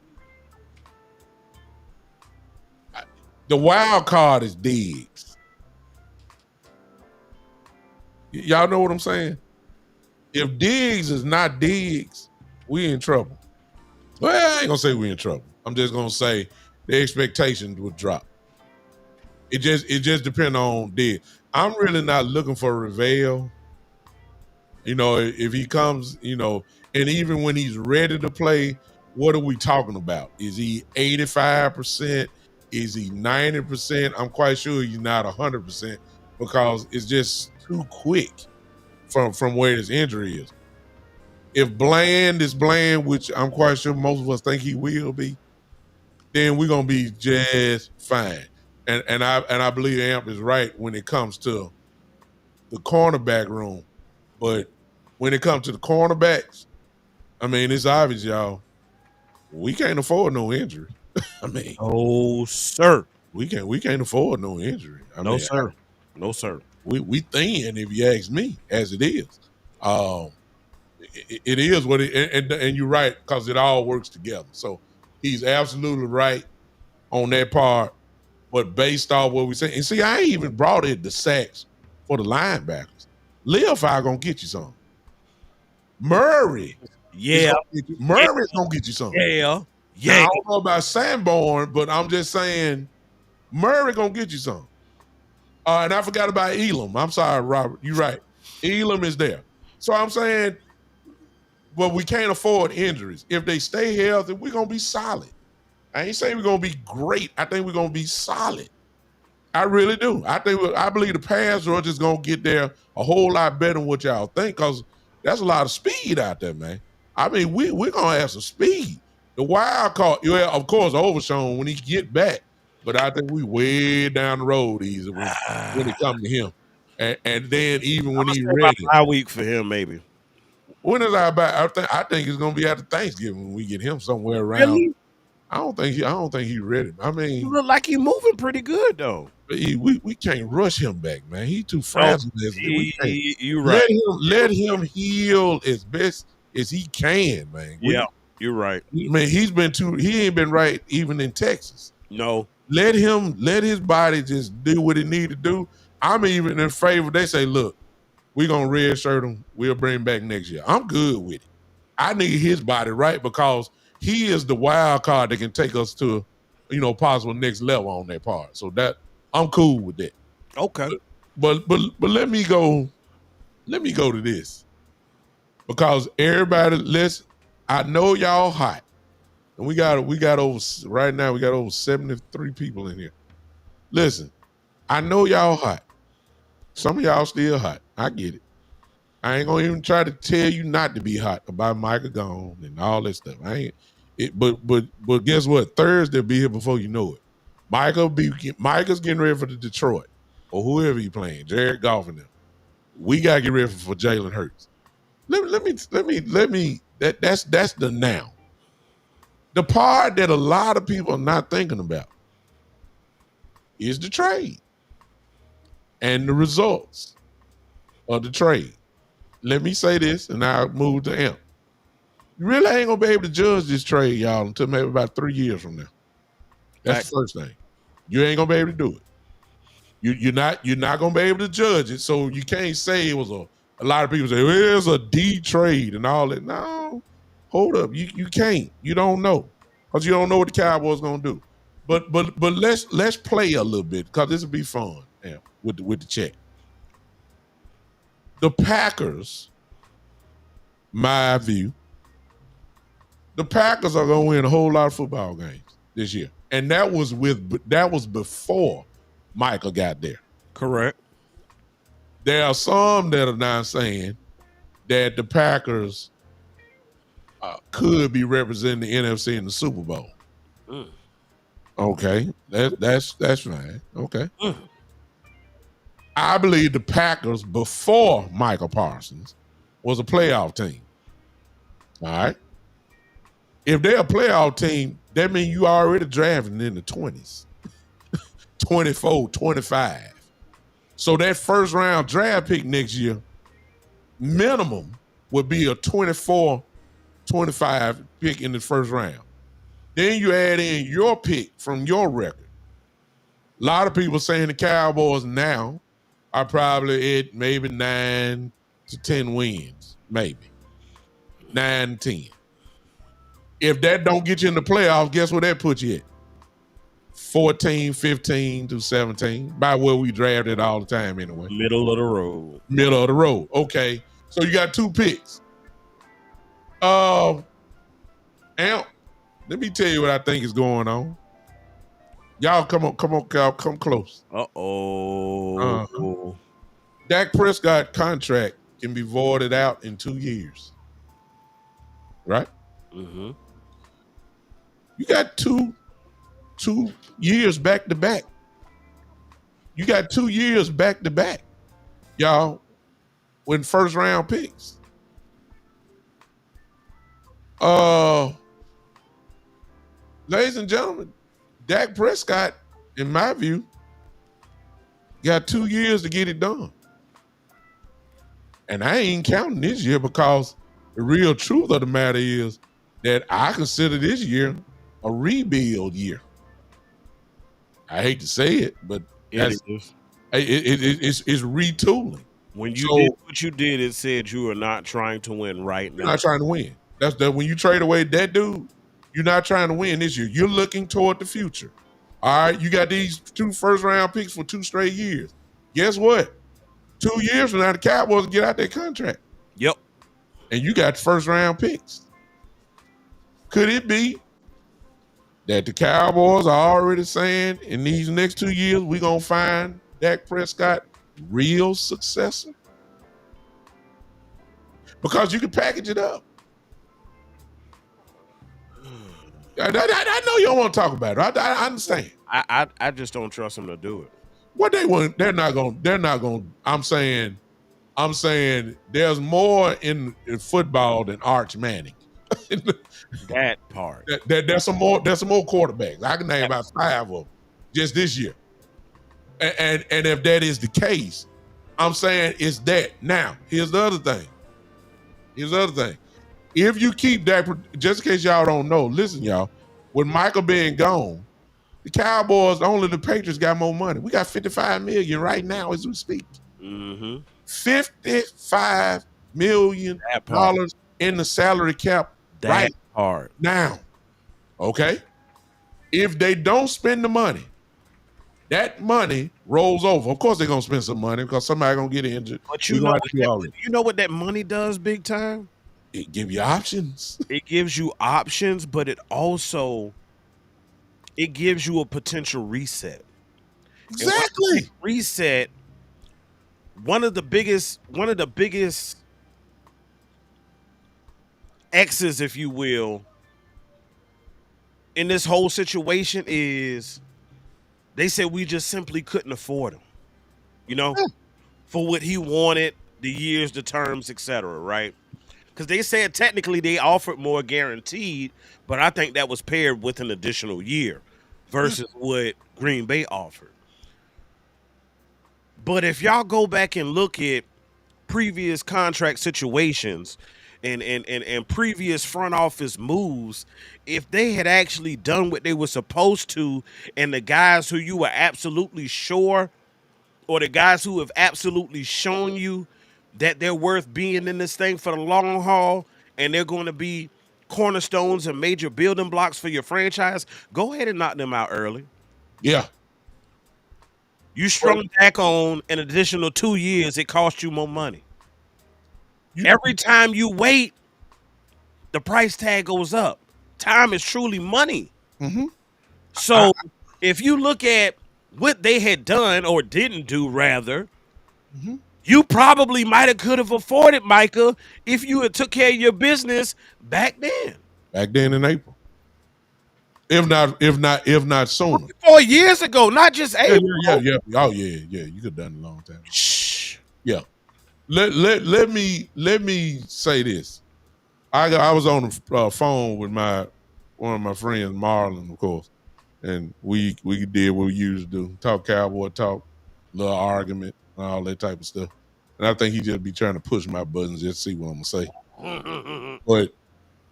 S2: The wild card is Diggs. Y'all know what I'm saying? If Diggs is not Diggs, we in trouble. Well, I ain't gonna say we in trouble. I'm just gonna say the expectations would drop. It just depends on Diggs. I'm really not looking for Ravel. You know, if he comes, you know, and even when he's ready to play, what are we talking about? Is he 85%? Is he 90%? I'm quite sure he's not 100% because it's just too quick from where his injury is. If Bland is Bland, which I'm quite sure most of us think he will be, then we're gonna be just fine. And I believe Amp is right when it comes to the cornerback room. But when it comes to the cornerbacks, I mean, it's obvious, y'all. We can't afford no injury. I mean,
S1: oh sir,
S2: we can't afford no injury.
S1: No sir.
S2: We thin, if you ask me, as it is. It is what it, and you're right because it all works together. So he's absolutely right on that part. But based off what we say, and see, I ain't even brought in the sacks for the linebackers. Leofy gonna get you some. Murray's gonna get you some.
S1: Yeah.
S2: Now, I don't know about Sanborn, but I'm just saying Murray gonna get you some. And I forgot about Elam. I'm sorry, Robert. You're right. Elam is there. So I'm saying, well, we can't afford injuries. If they stay healthy, we're gonna be solid. I ain't saying we're gonna be great. I think we're gonna be solid. I really do. I believe the pass rush is gonna get there a whole lot better than what y'all think, because there's a lot of speed out there, man. I mean, we're gonna have some speed. The wild card, yeah, of course, Overshown when he get back, but I think we way down the road easy when it comes to him. And then even when he's ready,
S1: bye week for him, maybe.
S2: When is our bye? I think it's gonna be after Thanksgiving when we get him somewhere around.
S1: Really?
S2: I don't think he's ready. I mean,
S1: you look like he's moving pretty good though.
S2: We can't rush him back, man. He's too fragile.
S1: You're right.
S2: Let him heal as best as he can, man.
S1: Yeah, you're right.
S2: Man, he ain't been right even in Texas.
S1: No.
S2: Let his body just do what it need to do. I'm even in favor. They say, look, we're gonna redshirt him. We'll bring him back next year. I'm good with it. I need his body right because he is the wild card that can take us to, possible next level on that part. So that I'm cool with that.
S1: Okay.
S2: But let me go to this. Because everybody, I know y'all hot. And we got over right now, we got over 73 people in here. Listen, I know y'all hot. Some of y'all still hot. I get it. I ain't gonna even try to tell you not to be hot about Micah gone and all that stuff. But guess what? Thursday will be here before you know it. Micah's getting ready for the Detroit or whoever he playing, Jared Goff and them. We gotta get ready for Jalen Hurts. Let me. That's the now. The part that a lot of people are not thinking about is the trade and the results of the trade. Let me say this, and I'll move to Amp. You really ain't gonna be able to judge this trade, y'all, until maybe about 3 years from now. That's the first thing. You ain't gonna be able to do it. You're not gonna be able to judge it, so you can't say it was a A lot of people say, well, it's a D trade and all that. No, hold up. You can't. You don't know. Because you don't know what the Cowboys gonna do. But let's play a little bit because this will be fun with the check. The Packers, my view, the Packers are gonna win a whole lot of football games this year. And that was before Michael got there.
S1: Correct.
S2: There are some that are now saying that the Packers could be representing the NFC in the Super Bowl.
S1: Mm.
S2: Okay, that's fine. Okay,
S1: Mm.
S2: I believe the Packers before Michael Parsons was a playoff team. All right, if they're a playoff team, that means you already drafting in the 20s, 24, 25. So that first round draft pick next year, minimum would be a 24, 25 pick in the first round. Then you add in your pick from your record. A lot of people saying the Cowboys now are probably at maybe 9 to 10 wins, maybe 9 to 10. If that don't get you in the playoffs, guess where that puts you at? 14, 15 to 17, by where we drafted all the time anyway.
S1: Middle of the road.
S2: Middle of the road. Okay, so you got 2 picks. Amp, let me tell you what I think is going on. Y'all come close.
S1: Uh-oh.
S2: Dak Prescott contract can be voided out in 2 years. Right?
S1: Mm-hmm.
S2: You got two years back to back. You got 2 years back to back, y'all, with first round picks. Ladies and gentlemen, Dak Prescott, in my view, got 2 years to get it done. And I ain't counting this year because the real truth of the matter is that I consider this year a rebuild year. I hate to say it, but it's retooling.
S1: When you did what you did, it said you are not trying to win right now.
S2: You're not trying to win. That's that when you trade away that dude, you're not trying to win this year. You're looking toward the future. All right, you got these 2 first round picks for 2 straight years. Guess what? 2 years from now, the Cowboys will get out their contract.
S1: Yep.
S2: And you got first round picks. Could it be that the Cowboys are already saying in these next 2 years, we're going to find Dak Prescott real successor? Because you can package it up. I know you don't want to talk about it. I understand.
S1: I just don't trust them to do it.
S2: What they want, they're not going. I'm saying there's more in football than Arch Manning.
S1: That part.
S2: There's some more quarterbacks. I can name about 5 of them just this year. And if that is the case, I'm saying it's that. Now, here's the other thing. If you keep that, just in case y'all don't know, listen, y'all, with Michael being gone, the Cowboys, only the Patriots got more money. We got $55 million right now as we speak.
S1: Mm-hmm.
S2: $55 million in the salary cap right now. Okay? If they don't spend the money, that money rolls over. Of course they're going to spend some money because somebody's going to get injured.
S1: But you know what that money does big time?
S2: It gives you options.
S1: It gives you options, but it gives you a potential reset.
S2: Exactly.
S1: Reset. One of the biggest X's, if you will, in this whole situation is they said we just simply couldn't afford him. You know, for what he wanted, the years, the terms, etc. Right? Because they said technically they offered more guaranteed, but I think that was paired with an additional year versus what Green Bay offered. But if y'all go back and look at previous contract situations and previous front office moves, if they had actually done what they were supposed to, and the guys who you were absolutely sure, or the guys who have absolutely shown you that they're worth being in this thing for the long haul, and they're going to be cornerstones and major building blocks for your franchise, go ahead and knock them out early.
S2: Yeah.
S1: You
S2: Well,
S1: strung Dak on an additional 2 years, it costs you more money.
S2: you,
S1: Every time you wait, the price tag goes up. Time is truly money.
S2: mm-hmm. I,
S1: So if you look at what they had done or didn't do, rather,
S2: mm-hmm.
S1: you probably might have could have afforded Micah if you had took care of your business back then.
S2: Back then in April. If not sooner.
S1: 4 years ago, not just
S2: Yeah,
S1: April.
S2: yeah. Oh yeah. You could have done it a long time.
S1: Shh.
S2: Yeah. Let me say this. I was on the phone with one of my friends, Marlon, of course, and we did what we usually do: talk cowboy talk, little argument, and all that type of stuff. And I think he just be trying to push my buttons just to see what I'm gonna say. But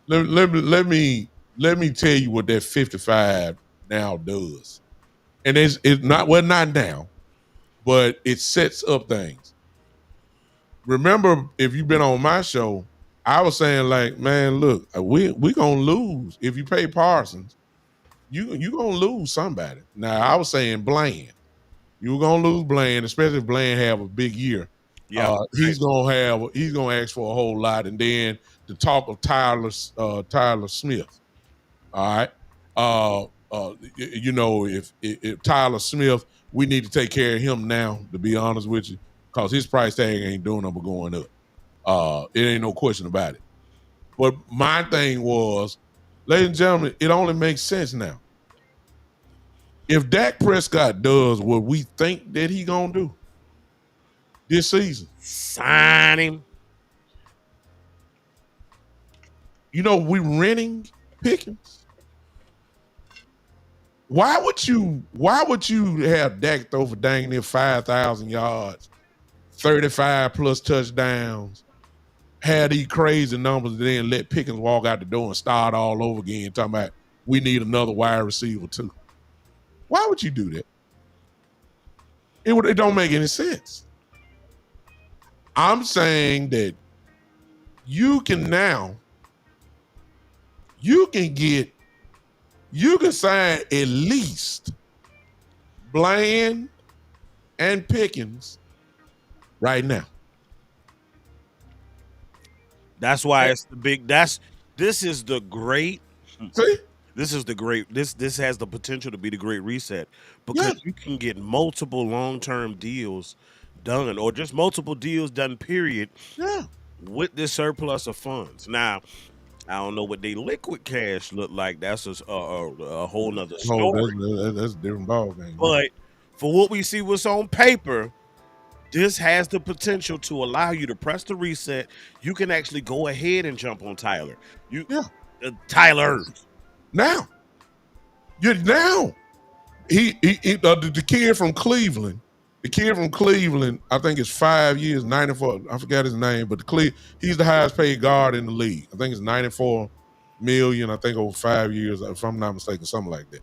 S2: let me tell you what that 55 now does, and it's not not now, but it sets up things. Remember, if you've been on my show, I was saying like, man, look, we gonna lose if you pay Parsons. You gonna lose somebody. Now I was saying Bland. You were gonna lose Bland, especially if Bland have a big year.
S1: Yeah.
S2: He's gonna ask for a whole lot, and then the talk of Tyler Smith. All right. If Tyler Smith, we need to take care of him now, to be honest with you, because his price tag ain't doing nothing but going up. It ain't no question about it. But my thing was, ladies and gentlemen, it only makes sense now. If Dak Prescott does what we think that he gonna do this season,
S1: Sign him.
S2: we renting Pickens. Why would you have Dak throw for dang near 5,000 yards, 35 plus touchdowns, had these crazy numbers, and then let Pickens walk out the door and start all over again, talking about we need another wide receiver too? Why would you do that? It don't make any sense. I'm saying that you can sign at least Bland and Pickens right now.
S1: That's why it's the big. This is the great.
S2: See?
S1: This is the great. This has the potential to be the great reset because you can get multiple long-term deals done, or just multiple deals done. Period.
S2: Yeah.
S1: With this surplus of funds. Now, I don't know what they liquid cash look like. That's a whole nother story.
S2: That's a different ballgame.
S1: But for what we see, what's on paper, this has the potential to allow you to press the reset. You can actually go ahead and jump on Tyler. Tyler.
S2: Now. The kid from Cleveland. The kid from Cleveland, I think it's 5 years, 94. I forgot his name, but he's the highest paid guard in the league. I think it's 94 million. I think over 5 years, if I'm not mistaken, something like that.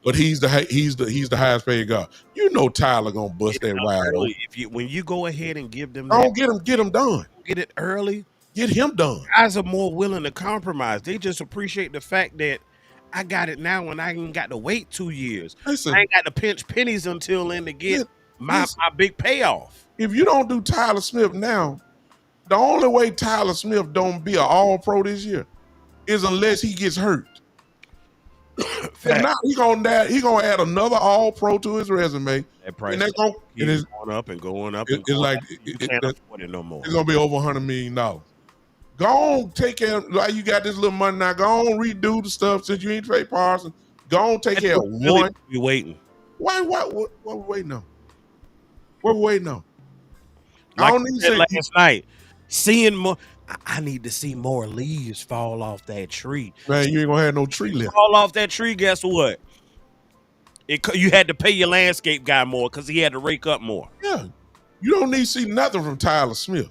S2: But he's the highest paid guard. Tyler gonna bust that wide open.
S1: When you go ahead and give them,
S2: get him done.
S1: Get it early.
S2: Get him done.
S1: Guys are more willing to compromise. They just appreciate the fact that I got it now, and I ain't got to wait 2 years.
S2: Listen,
S1: I ain't got to pinch pennies until then to get my big payoff.
S2: If you don't do Tyler Smith now, the only way Tyler Smith don't be an All-Pro this year is unless he gets hurt. If not, he gonna add another All-Pro to his resume.
S1: That price
S2: is
S1: going up and going up.
S2: It's like
S1: you can't afford it no more.
S2: It's gonna be over $100 million. Go on, take care. Like you got this little money now. Go on, redo the stuff since you ain't pay Parsons. Go on, take care of one.
S1: You waiting?
S2: Why? What we waiting on? What we waiting on?
S1: Like I don't need to say last night. Seeing more. I need to see more leaves fall off that tree.
S2: Man, you ain't gonna have no tree left.
S1: Fall off that tree. Guess what? You had to pay your landscape guy more because he had to rake up more.
S2: Yeah, you don't need to see nothing from Tyler Smith.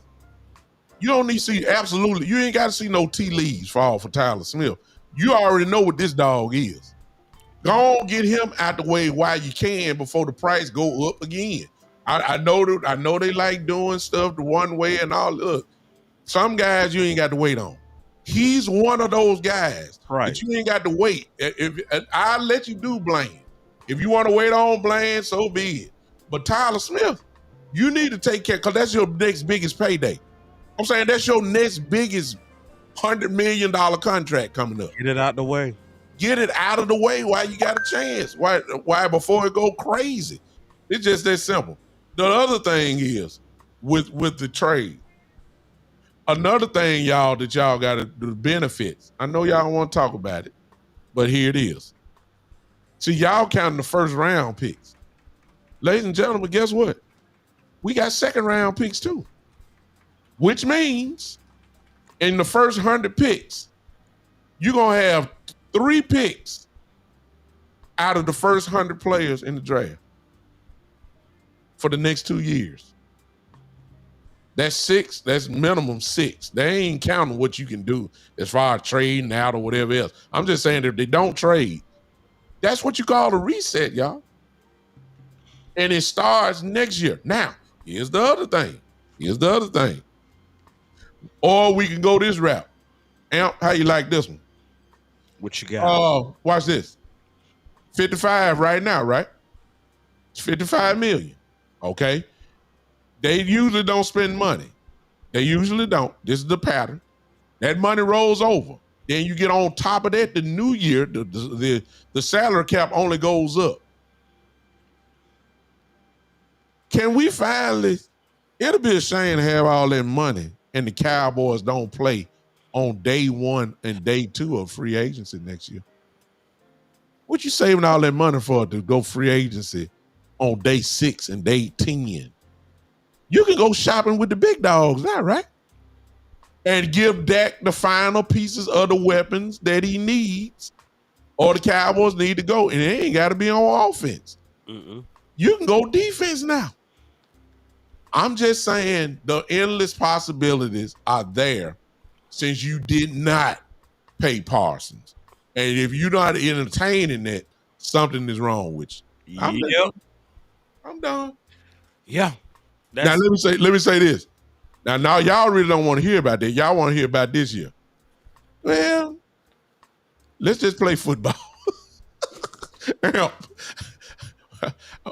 S2: You don't need to see absolutely. You ain't got to see no tea leaves fall for Tyler Smith. You already know what this dog is. Go on, get him out the way while you can before the price go up again. I know they like doing stuff the one way and all. Look, some guys you ain't got to wait on. He's one of those guys
S1: Right.
S2: that you ain't got to wait. If I'll let you do Blaine. If you want to wait on Blaine, so be it. But Tyler Smith, you need to take care because that's your next biggest payday. I'm saying that's your next biggest $100 million contract coming up.
S1: Get it out the way.
S2: Get it out of the way while you got a chance. Why before it go crazy? It's just that simple. The other thing is with the trade. Another thing, y'all, that y'all got to do, the benefits. I know y'all want to talk about it, but here it is. See, y'all counting the first round picks. Ladies and gentlemen, guess what? We got second round picks too, which means in the first 100 picks, you're going to have 3 picks out of the first 100 players in the draft for the next 2 years. That's 6. That's minimum 6. They ain't counting what you can do as far as trading out or whatever else. I'm just saying if they don't trade, that's what you call a reset, y'all. And it starts next year. Now, here's the other thing. Or we can go this route. Amp, how you like this one?
S1: What you got?
S2: Watch this. 55 right now, right? It's 55 million. Okay. They usually don't spend money. They usually don't. This is the pattern. That money rolls over. Then you get on top of that, the new year, the salary cap only goes up. Can we finally, it'll be a shame to have all that money and the Cowboys don't play on day 1 and day 2 of free agency next year. What you saving all that money for to go free agency on day 6 and day 10? You can go shopping with the big dogs now, right? And give Dak the final pieces of the weapons that he needs or the Cowboys need to go. And it ain't got to be on offense. You can go defense now. I'm just saying the endless possibilities are there since you did not pay Parsons. And if you're not entertaining that, something is wrong with you. I'm done.
S1: Yeah.
S2: Now let me say this. Now y'all really don't want to hear about that. Y'all want to hear about this year. Well, let's just play football.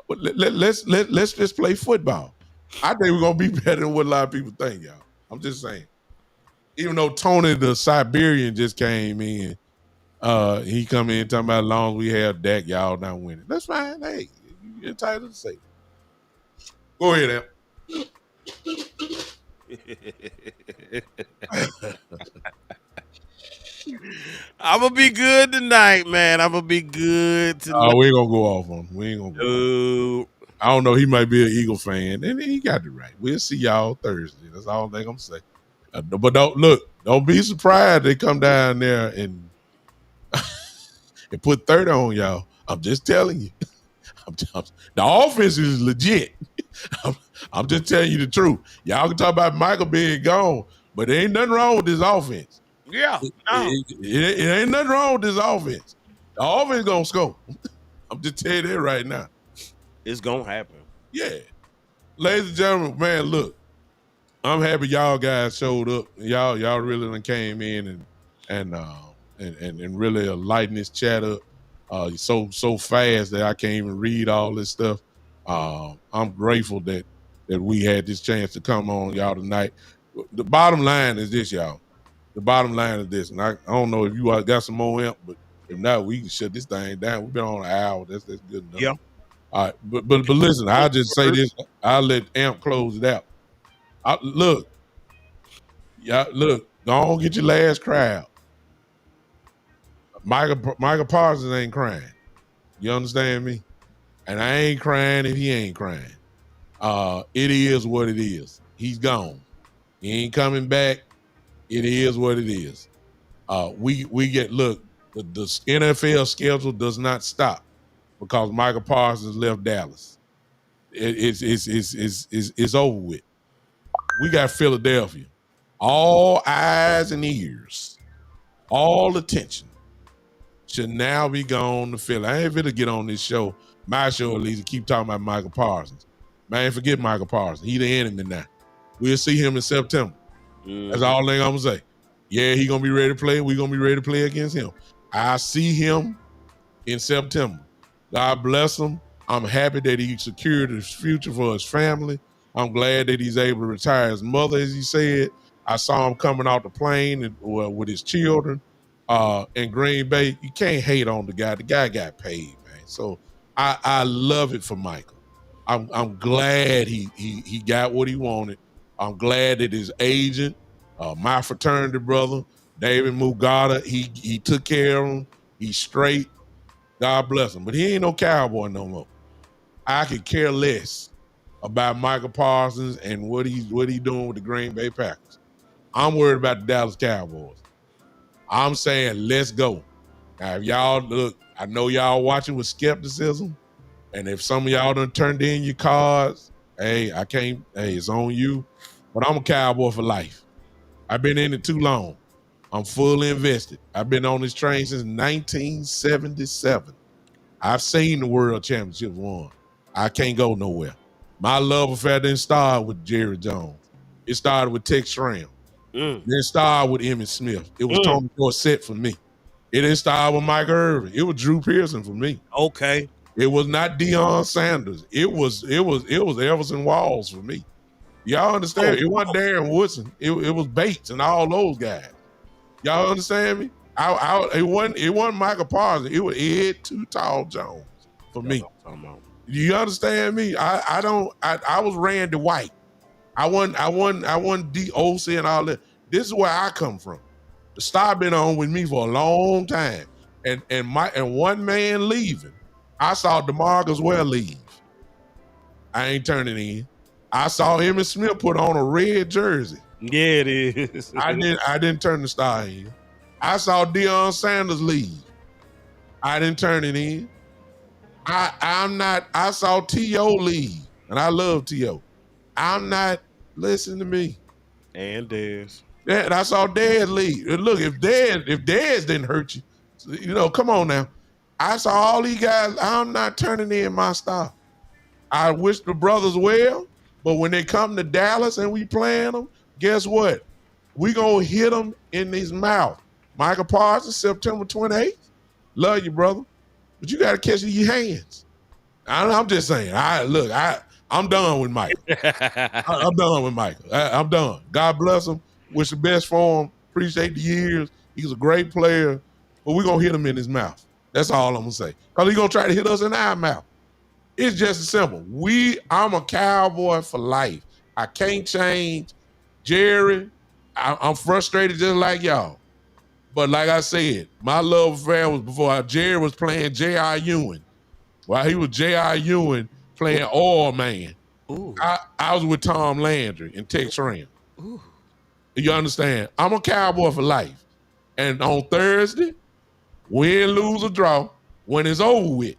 S2: let's just play football. I think we're gonna be better than what a lot of people think, y'all. I'm just saying. Even though Tony the Siberian just came in, he come in talking about as long as we have Dak, y'all not winning. That's fine. Hey, you're entitled to say it. Go ahead, Al.
S1: I'm gonna be good tonight, man. I'm gonna be good tonight.
S2: We ain't gonna go off on him. We ain't gonna go. I don't know. He might be an Eagle fan, and he got it right. We'll see y'all Thursday. That's all I'm gonna say. But don't be surprised they come down there and and put 30 on y'all. I'm just telling you. The offense is legit. I'm just telling you the truth. Y'all can talk about Michael being gone, but there ain't nothing wrong with this offense.
S1: Yeah,
S2: it ain't nothing wrong with this offense. The offense gonna score. I'm just telling you that right now.
S1: It's gonna happen.
S2: Yeah, ladies and gentlemen, man, look, I'm happy y'all guys showed up. Y'all really done came in and really lighten this chat up so fast that I can't even read all this stuff. I'm grateful that we had this chance to come on y'all tonight. The bottom line is this, y'all. The bottom line is this, and I don't know if you got some more amp, but if not, we can shut this thing down. We've been on an hour. That's good enough.
S1: Yeah.
S2: All right, but listen, I'll just say this. I'll let Amp close it out. Look, go on, get your last cry out. Michael Parsons ain't crying. You understand me? And I ain't crying if he ain't crying. It is what it is. He's gone. He ain't coming back. It is what it is. We get the NFL schedule does not stop because Michael Parsons left Dallas. It's over with. We got Philadelphia. All eyes and ears, all attention should now be gone to Philly. I ain't finna get on this show, my show at least, and keep talking about Michael Parsons. Man, forget Michael Parsons. He the enemy now. We'll see him in September. That's all thing I'm gonna say. Yeah, he gonna be ready to play. We gonna be ready to play against him. I see him in September. God bless him. I'm happy that he secured his future for his family. I'm glad that he's able to retire his mother, as he said. I saw him coming off the plane with his children in Green Bay. You can't hate on the guy. The guy got paid, man. So I love it for Michael. I'm glad he got what he wanted. I'm glad that his agent, my fraternity brother, David Mugata, he took care of him. He's straight. God bless him. But he ain't no Cowboy no more. I could care less about Michael Parsons and what he doing with the Green Bay Packers. I'm worried about the Dallas Cowboys. I'm saying let's go. Now, if y'all look, I know y'all watching with skepticism, and if some of y'all done turned in your cards, hey, it's on you. But I'm a Cowboy for life. I've been in it too long. I'm fully invested. I've been on this train since 1977. I've seen the World Championship won. I can't go nowhere. My love affair didn't start with Jerry Jones. It started with Tex Schramm. It didn't start with Emmitt Smith. It was Tony Dorsett for me. It didn't start with Mike Irvin. It was Drew Pearson for me.
S1: Okay.
S2: It was not Deion Sanders. It was Everson Walls for me. Y'all understand? It wasn't Darren Woodson. It was Bates and all those guys. Y'all understand me? It wasn't Michael Parsons. It was Ed Too Tall Jones for me. You understand me? I was Randy White. I wasn't DOC and all that. This is where I come from. The star been on with me for a long time. And one man leaving. I saw DeMarcus Ware leave. I ain't turning in. I saw Emmitt Smith put on a red jersey.
S1: Yeah, it is.
S2: I didn't turn the star in. I saw Deion Sanders leave. I didn't turn it in. I saw T.O. leave. And I love T.O. I'm not, listen to me.
S1: And Dez.
S2: Yeah, and I saw Dez leave. And look, if Dez didn't hurt you, come on now. I saw all these guys. I'm not turning in my star. I wish the brothers well, but when they come to Dallas and we playing them, guess what? We gonna hit them in his mouth. Michael Parsons, September 28th. Love you, brother, but you got to catch it in your hands. I'm just saying. I'm done with Mike. I'm done with Michael. I'm done. God bless him. Wish the best for him. Appreciate the years. He's a great player, but we're gonna hit him in his mouth. That's all I'm gonna say. Because he's gonna try to hit us in our mouth. It's just as simple. I'm a Cowboy for life. I can't change. Jerry, I'm frustrated just like y'all. But like I said, my love affair was before Jerry was playing J.R. Ewing. While he was J.R. Ewing playing Oil Man. I was with Tom Landry and Tex Schramm. You understand? I'm a Cowboy for life. And on Thursday, win, lose, or draw, when it's over with,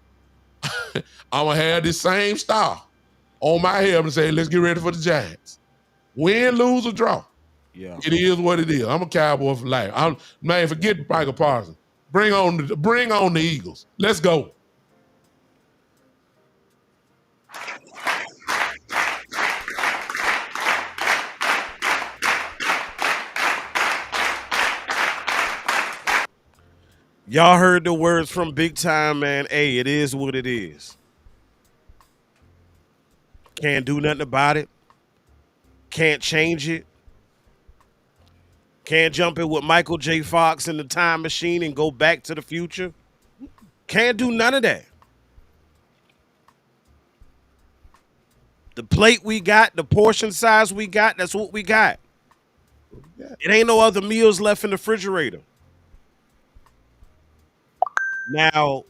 S2: I'm going to have this same star on my head and say, let's get ready for the Giants. Win, lose, or draw.
S1: Yeah.
S2: It is what it is. I'm a Cowboy for life. Man, forget Michael Parsons. Bring on the Eagles. Let's go.
S1: Y'all heard the words from Big Time, man. Hey, it is what it is. Can't do nothing about it. Can't change it. Can't jump in with Michael J. Fox in the time machine and go back to the future. Can't do none of that. The plate we got, the portion size we got, that's what we got. It ain't no other meals left in the refrigerator. Now,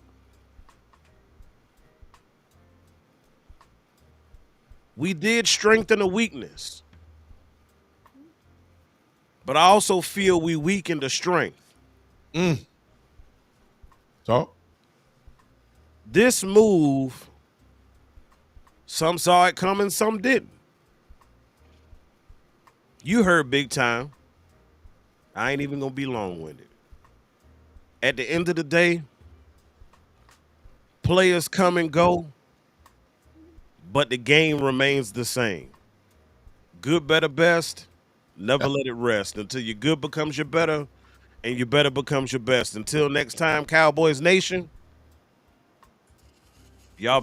S1: we did strengthen a weakness, but I also feel we weakened a strength.
S2: So?
S1: This move, some saw it coming, some didn't. You heard Big Time. I ain't even going to be long-winded. At the end of the day, players come and go. but the game remains the same. Good, better, best. Never let it rest until your good becomes your better and your better becomes your best. Until next time, Cowboys Nation, y'all